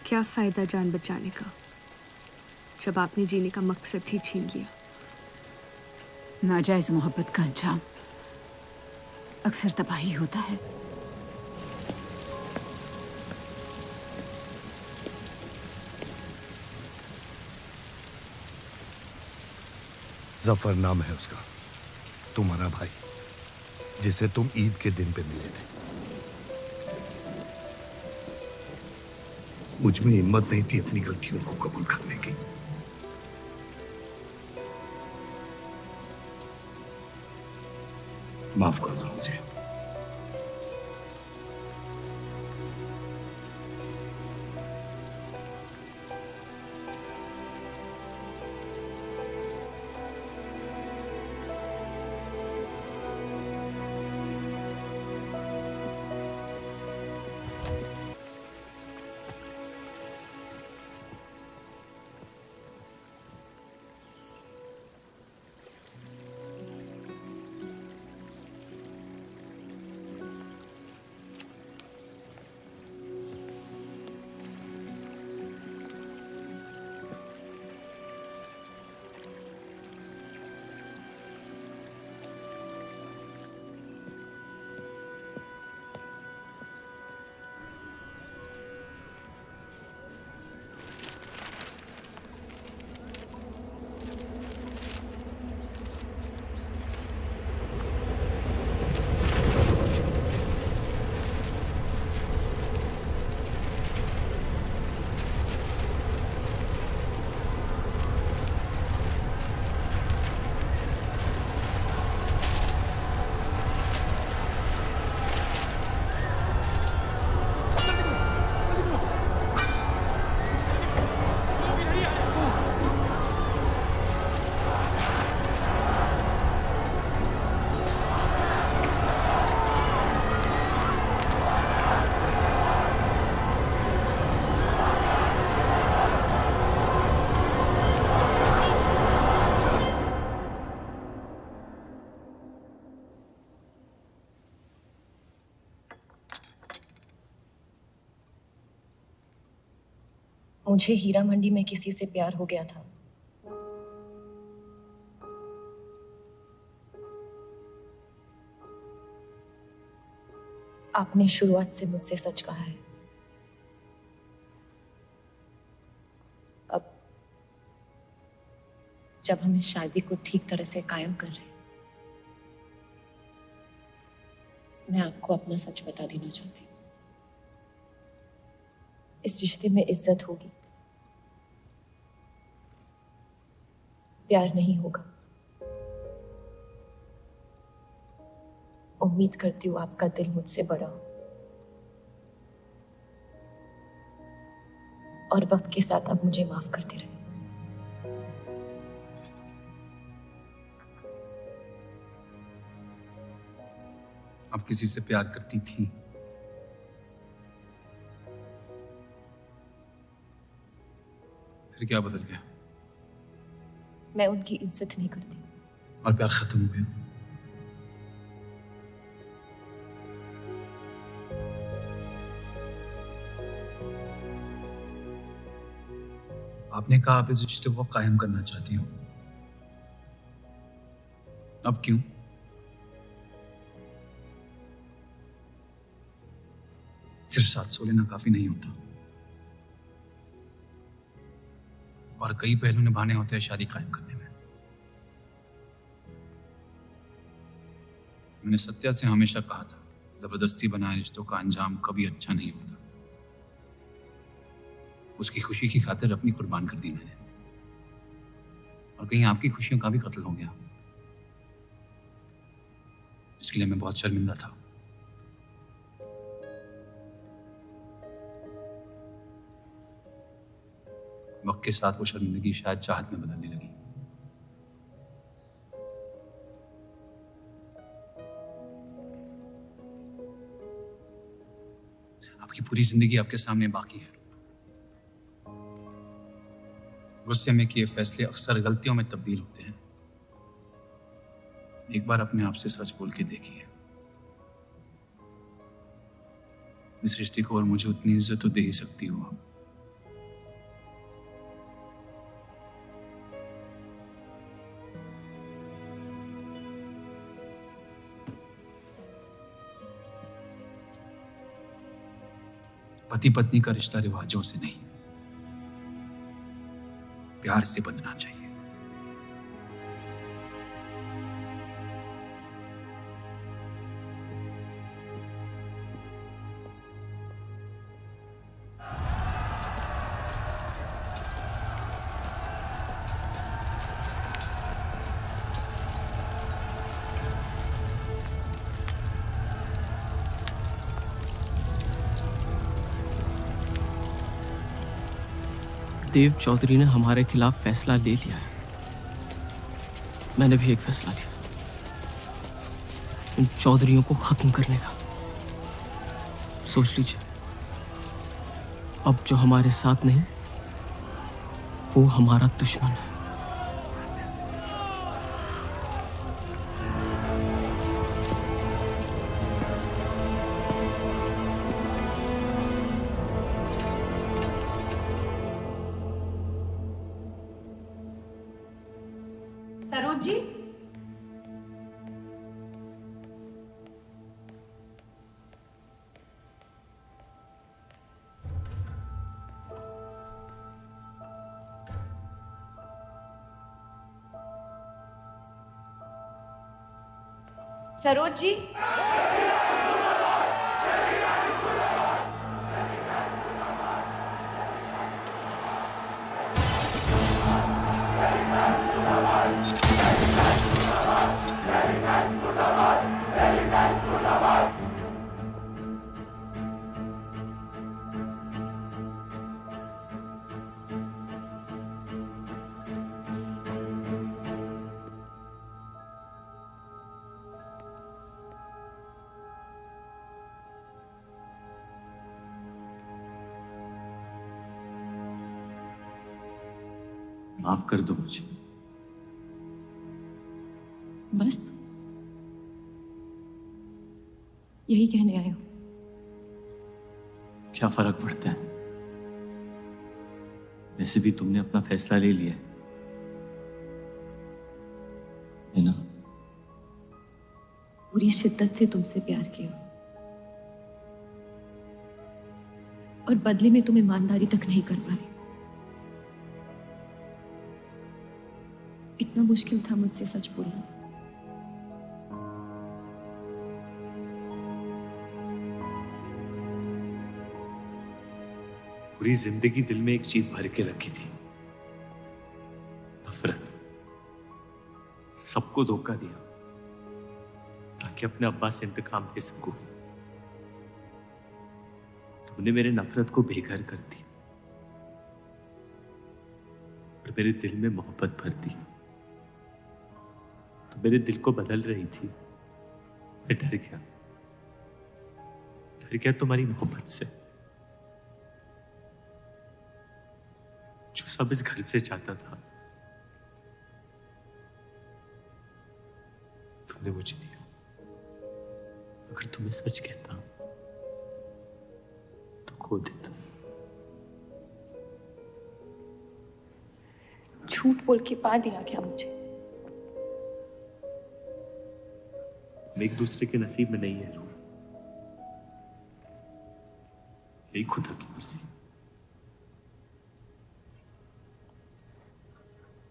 क्या फायदा जान बचाने का जब आपने जीने का मकसद ही छीन लिया।
नाजायज मोहब्बत का अंजाम अक्सर तबाही होता है।
जफर नाम है उसका, तुम्हारा भाई, जिसे तुम ईद के दिन पे मिले थे। मुझ में हिम्मत नहीं थी अपनी गलतियों को कबूल करने की। माफ कर दो मुझे।
मुझे हीरा मंडी में किसी से प्यार हो गया था। आपने शुरुआत से मुझसे सच कहा है। अब जब हम इस शादी को ठीक तरह से कायम कर रहे हैं, मैं आपको अपना सच बता देना चाहती हूँ। इस रिश्ते में इज्जत होगी, प्यार नहीं होगा। उम्मीद करती हूँ आपका दिल मुझसे बड़ा हो और वक्त के साथ आप मुझे माफ करते रहे।
आप किसी से प्यार करती थी? फिर क्या बदल गया?
मैं उनकी इज्जत नहीं करती।
और प्यार खत्म हो गया? आपने कहा आप इस रिश्ते को कायम करना चाहती हो, अब क्यों? सिर्फ 700 लेना काफी नहीं होता, और कई पहलू निभाने होते हैं शादी कायम करने में। मैंने सत्या से हमेशा कहा था, जबरदस्ती बनाए रिश्तों का अंजाम कभी अच्छा नहीं होता। उसकी खुशी की खातिर अपनी कुर्बान कर दी मैंने, और कहीं आपकी खुशियों का भी कत्ल हो गया, इसके लिए मैं बहुत शर्मिंदा था। वक्त के साथ वो शर्मिंदगी शायद चाहत में बदलने लगी। आपकी पूरी जिंदगी आपके सामने बाकी है। गुस्से में किए फैसले अक्सर गलतियों में तब्दील होते हैं। एक बार अपने आप से सच बोल के देखिए। इस रिश्ते को और मुझे उतनी इज्जत तो दे ही सकती हो आप। पति पत्नी का रिश्ता रिवाजों से नहीं, प्यार से बंधना चाहिए।
देव चौधरी ने हमारे खिलाफ फैसला ले लिया है। मैंने भी एक फैसला लिया, इन चौधरियों को खत्म करने का। सोच लीजिए, अब जो हमारे साथ नहीं, वो हमारा दुश्मन है।
सरोज जी, सरोज जी,
माफ कर दो मुझे।
बस यही कहने आए हो?
क्या फर्क पड़ता है, वैसे भी तुमने अपना फैसला ले लिया है ना?
पूरी शिद्दत से तुमसे प्यार किया, और बदले में तुम ईमानदारी तक नहीं कर पाए। इतना मुश्किल था मुझसे सच बोलना।
पूरी जिंदगी दिल में एक चीज भर के रखी थी, नफरत। सबको धोखा दिया ताकि अपने अब्बा से इंतकाम ले सकूं। तुमने मेरे नफरत को बेघर कर दी और मेरे दिल में मोहब्बत भर दी। तो मेरे दिल को बदल रही थी। मैं डर गया तुम्हारी मोहब्बत से, जो सब इस घर से चाहता था, तुमने मुझे दिया। अगर तुम्हें सच कहता तो खो देता।
झूठ बोल के पा लिया क्या मुझे?
हम एक दूसरे के नसीब में नहीं है रूह।
यही खुदा की मर्जी।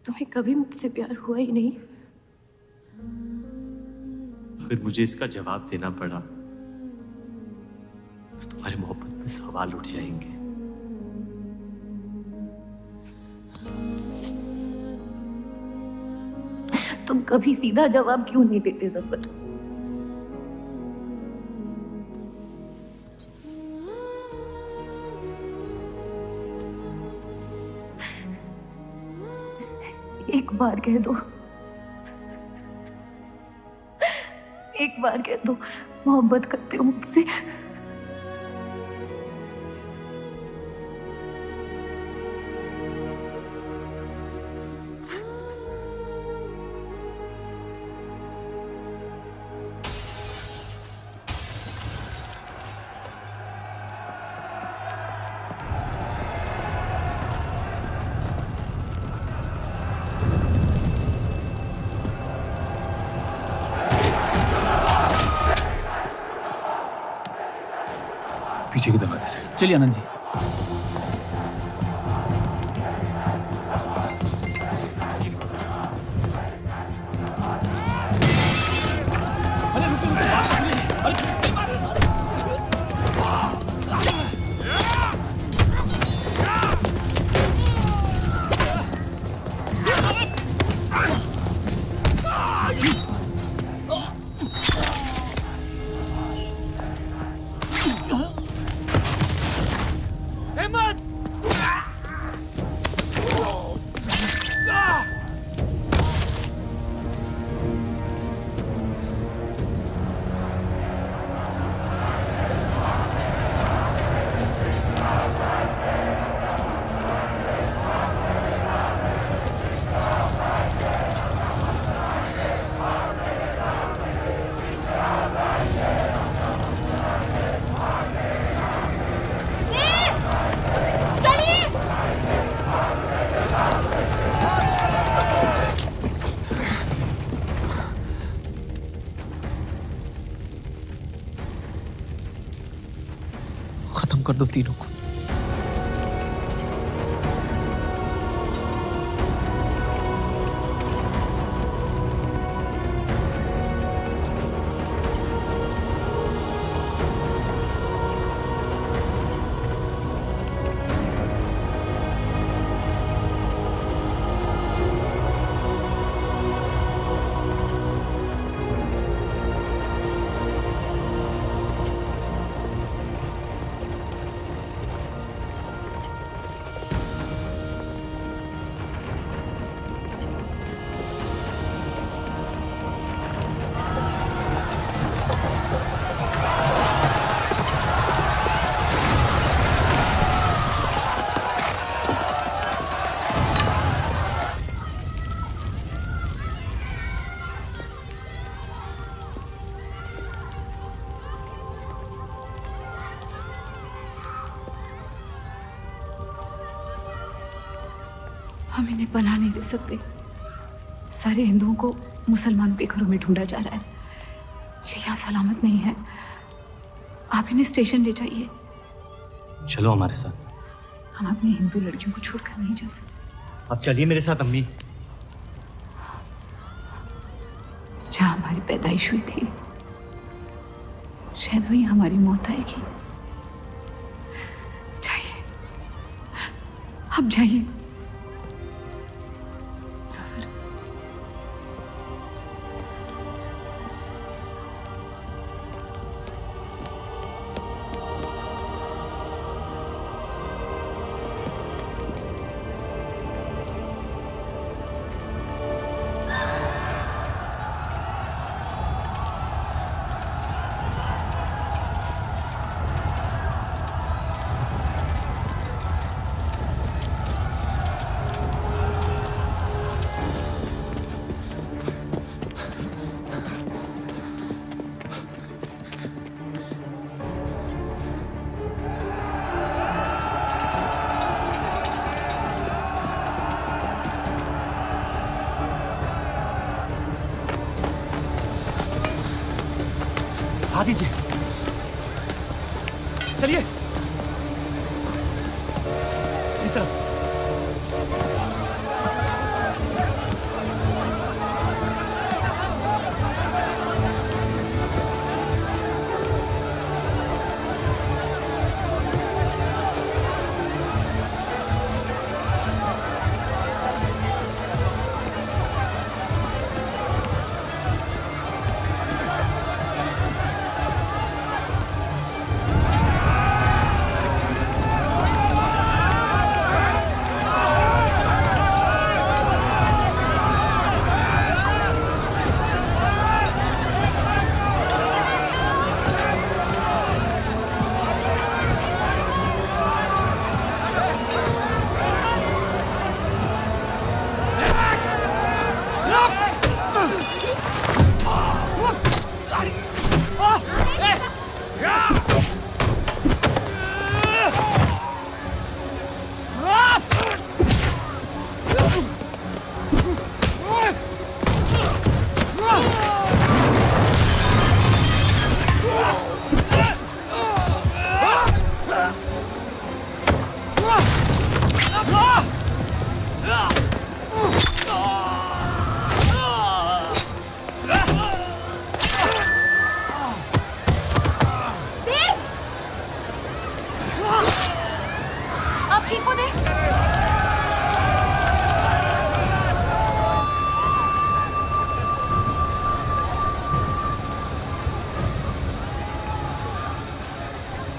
तुम्हें कभी मुझसे प्यार हुआ ही नहीं।
अगर मुझे इसका जवाब देना पड़ा तो तुम्हारी मोहब्बत में सवाल उठ जाएंगे।
तुम कभी सीधा जवाब क्यों नहीं देते जफर? एक बार कह दो, एक बार कह दो मोहब्बत करते हो मुझसे।
पीछे की दरवाजे से।
चलिए आनंद जी।
खत्म कर दो तीनों को।
हम इन्हें पनाह नहीं दे सकते। सारे हिंदुओं को मुसलमानों के घरों में ढूंढा जा रहा है। ये यहाँ सलामत नहीं है। आप इन्हें स्टेशन ले जाइए।
चलो हमारे साथ।
हम अपनी हिंदू लड़कियों को छोड़कर नहीं जा सकते।
आप चलिए मेरे साथ अम्मी।
जहाँ हमारी पैदाइश हुई थी शायद वहीं हमारी मौत आएगी। जाइए, आप जाइए।
दीजिए, चलिए। इस तरफ।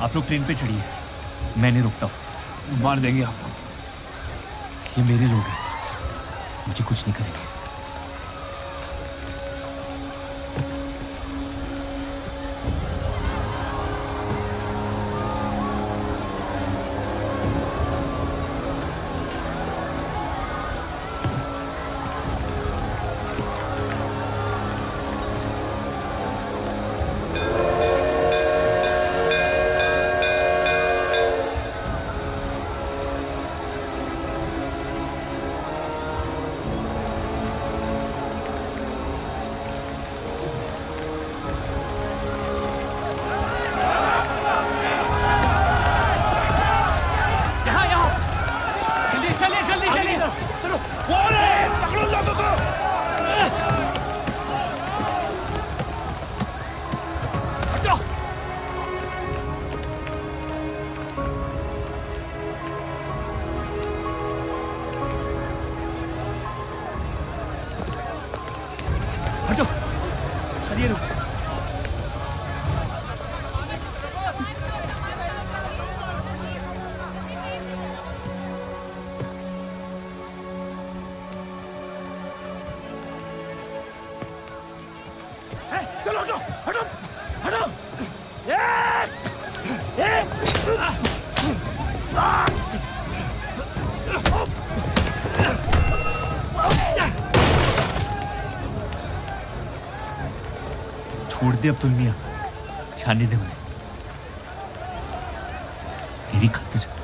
आप लोग ट्रेन पे चढ़िए, मैं नहीं रुकता हूँ।
मार देंगे आपको।
ये मेरे लोग हैं, मुझे कुछ नहीं करेंगे।
हटो, चलिए रुक। चलो हटो, हटो, हटो।
छोड़ दे अब्दुल मियां, जाने दे उन्हें मेरी खातिर।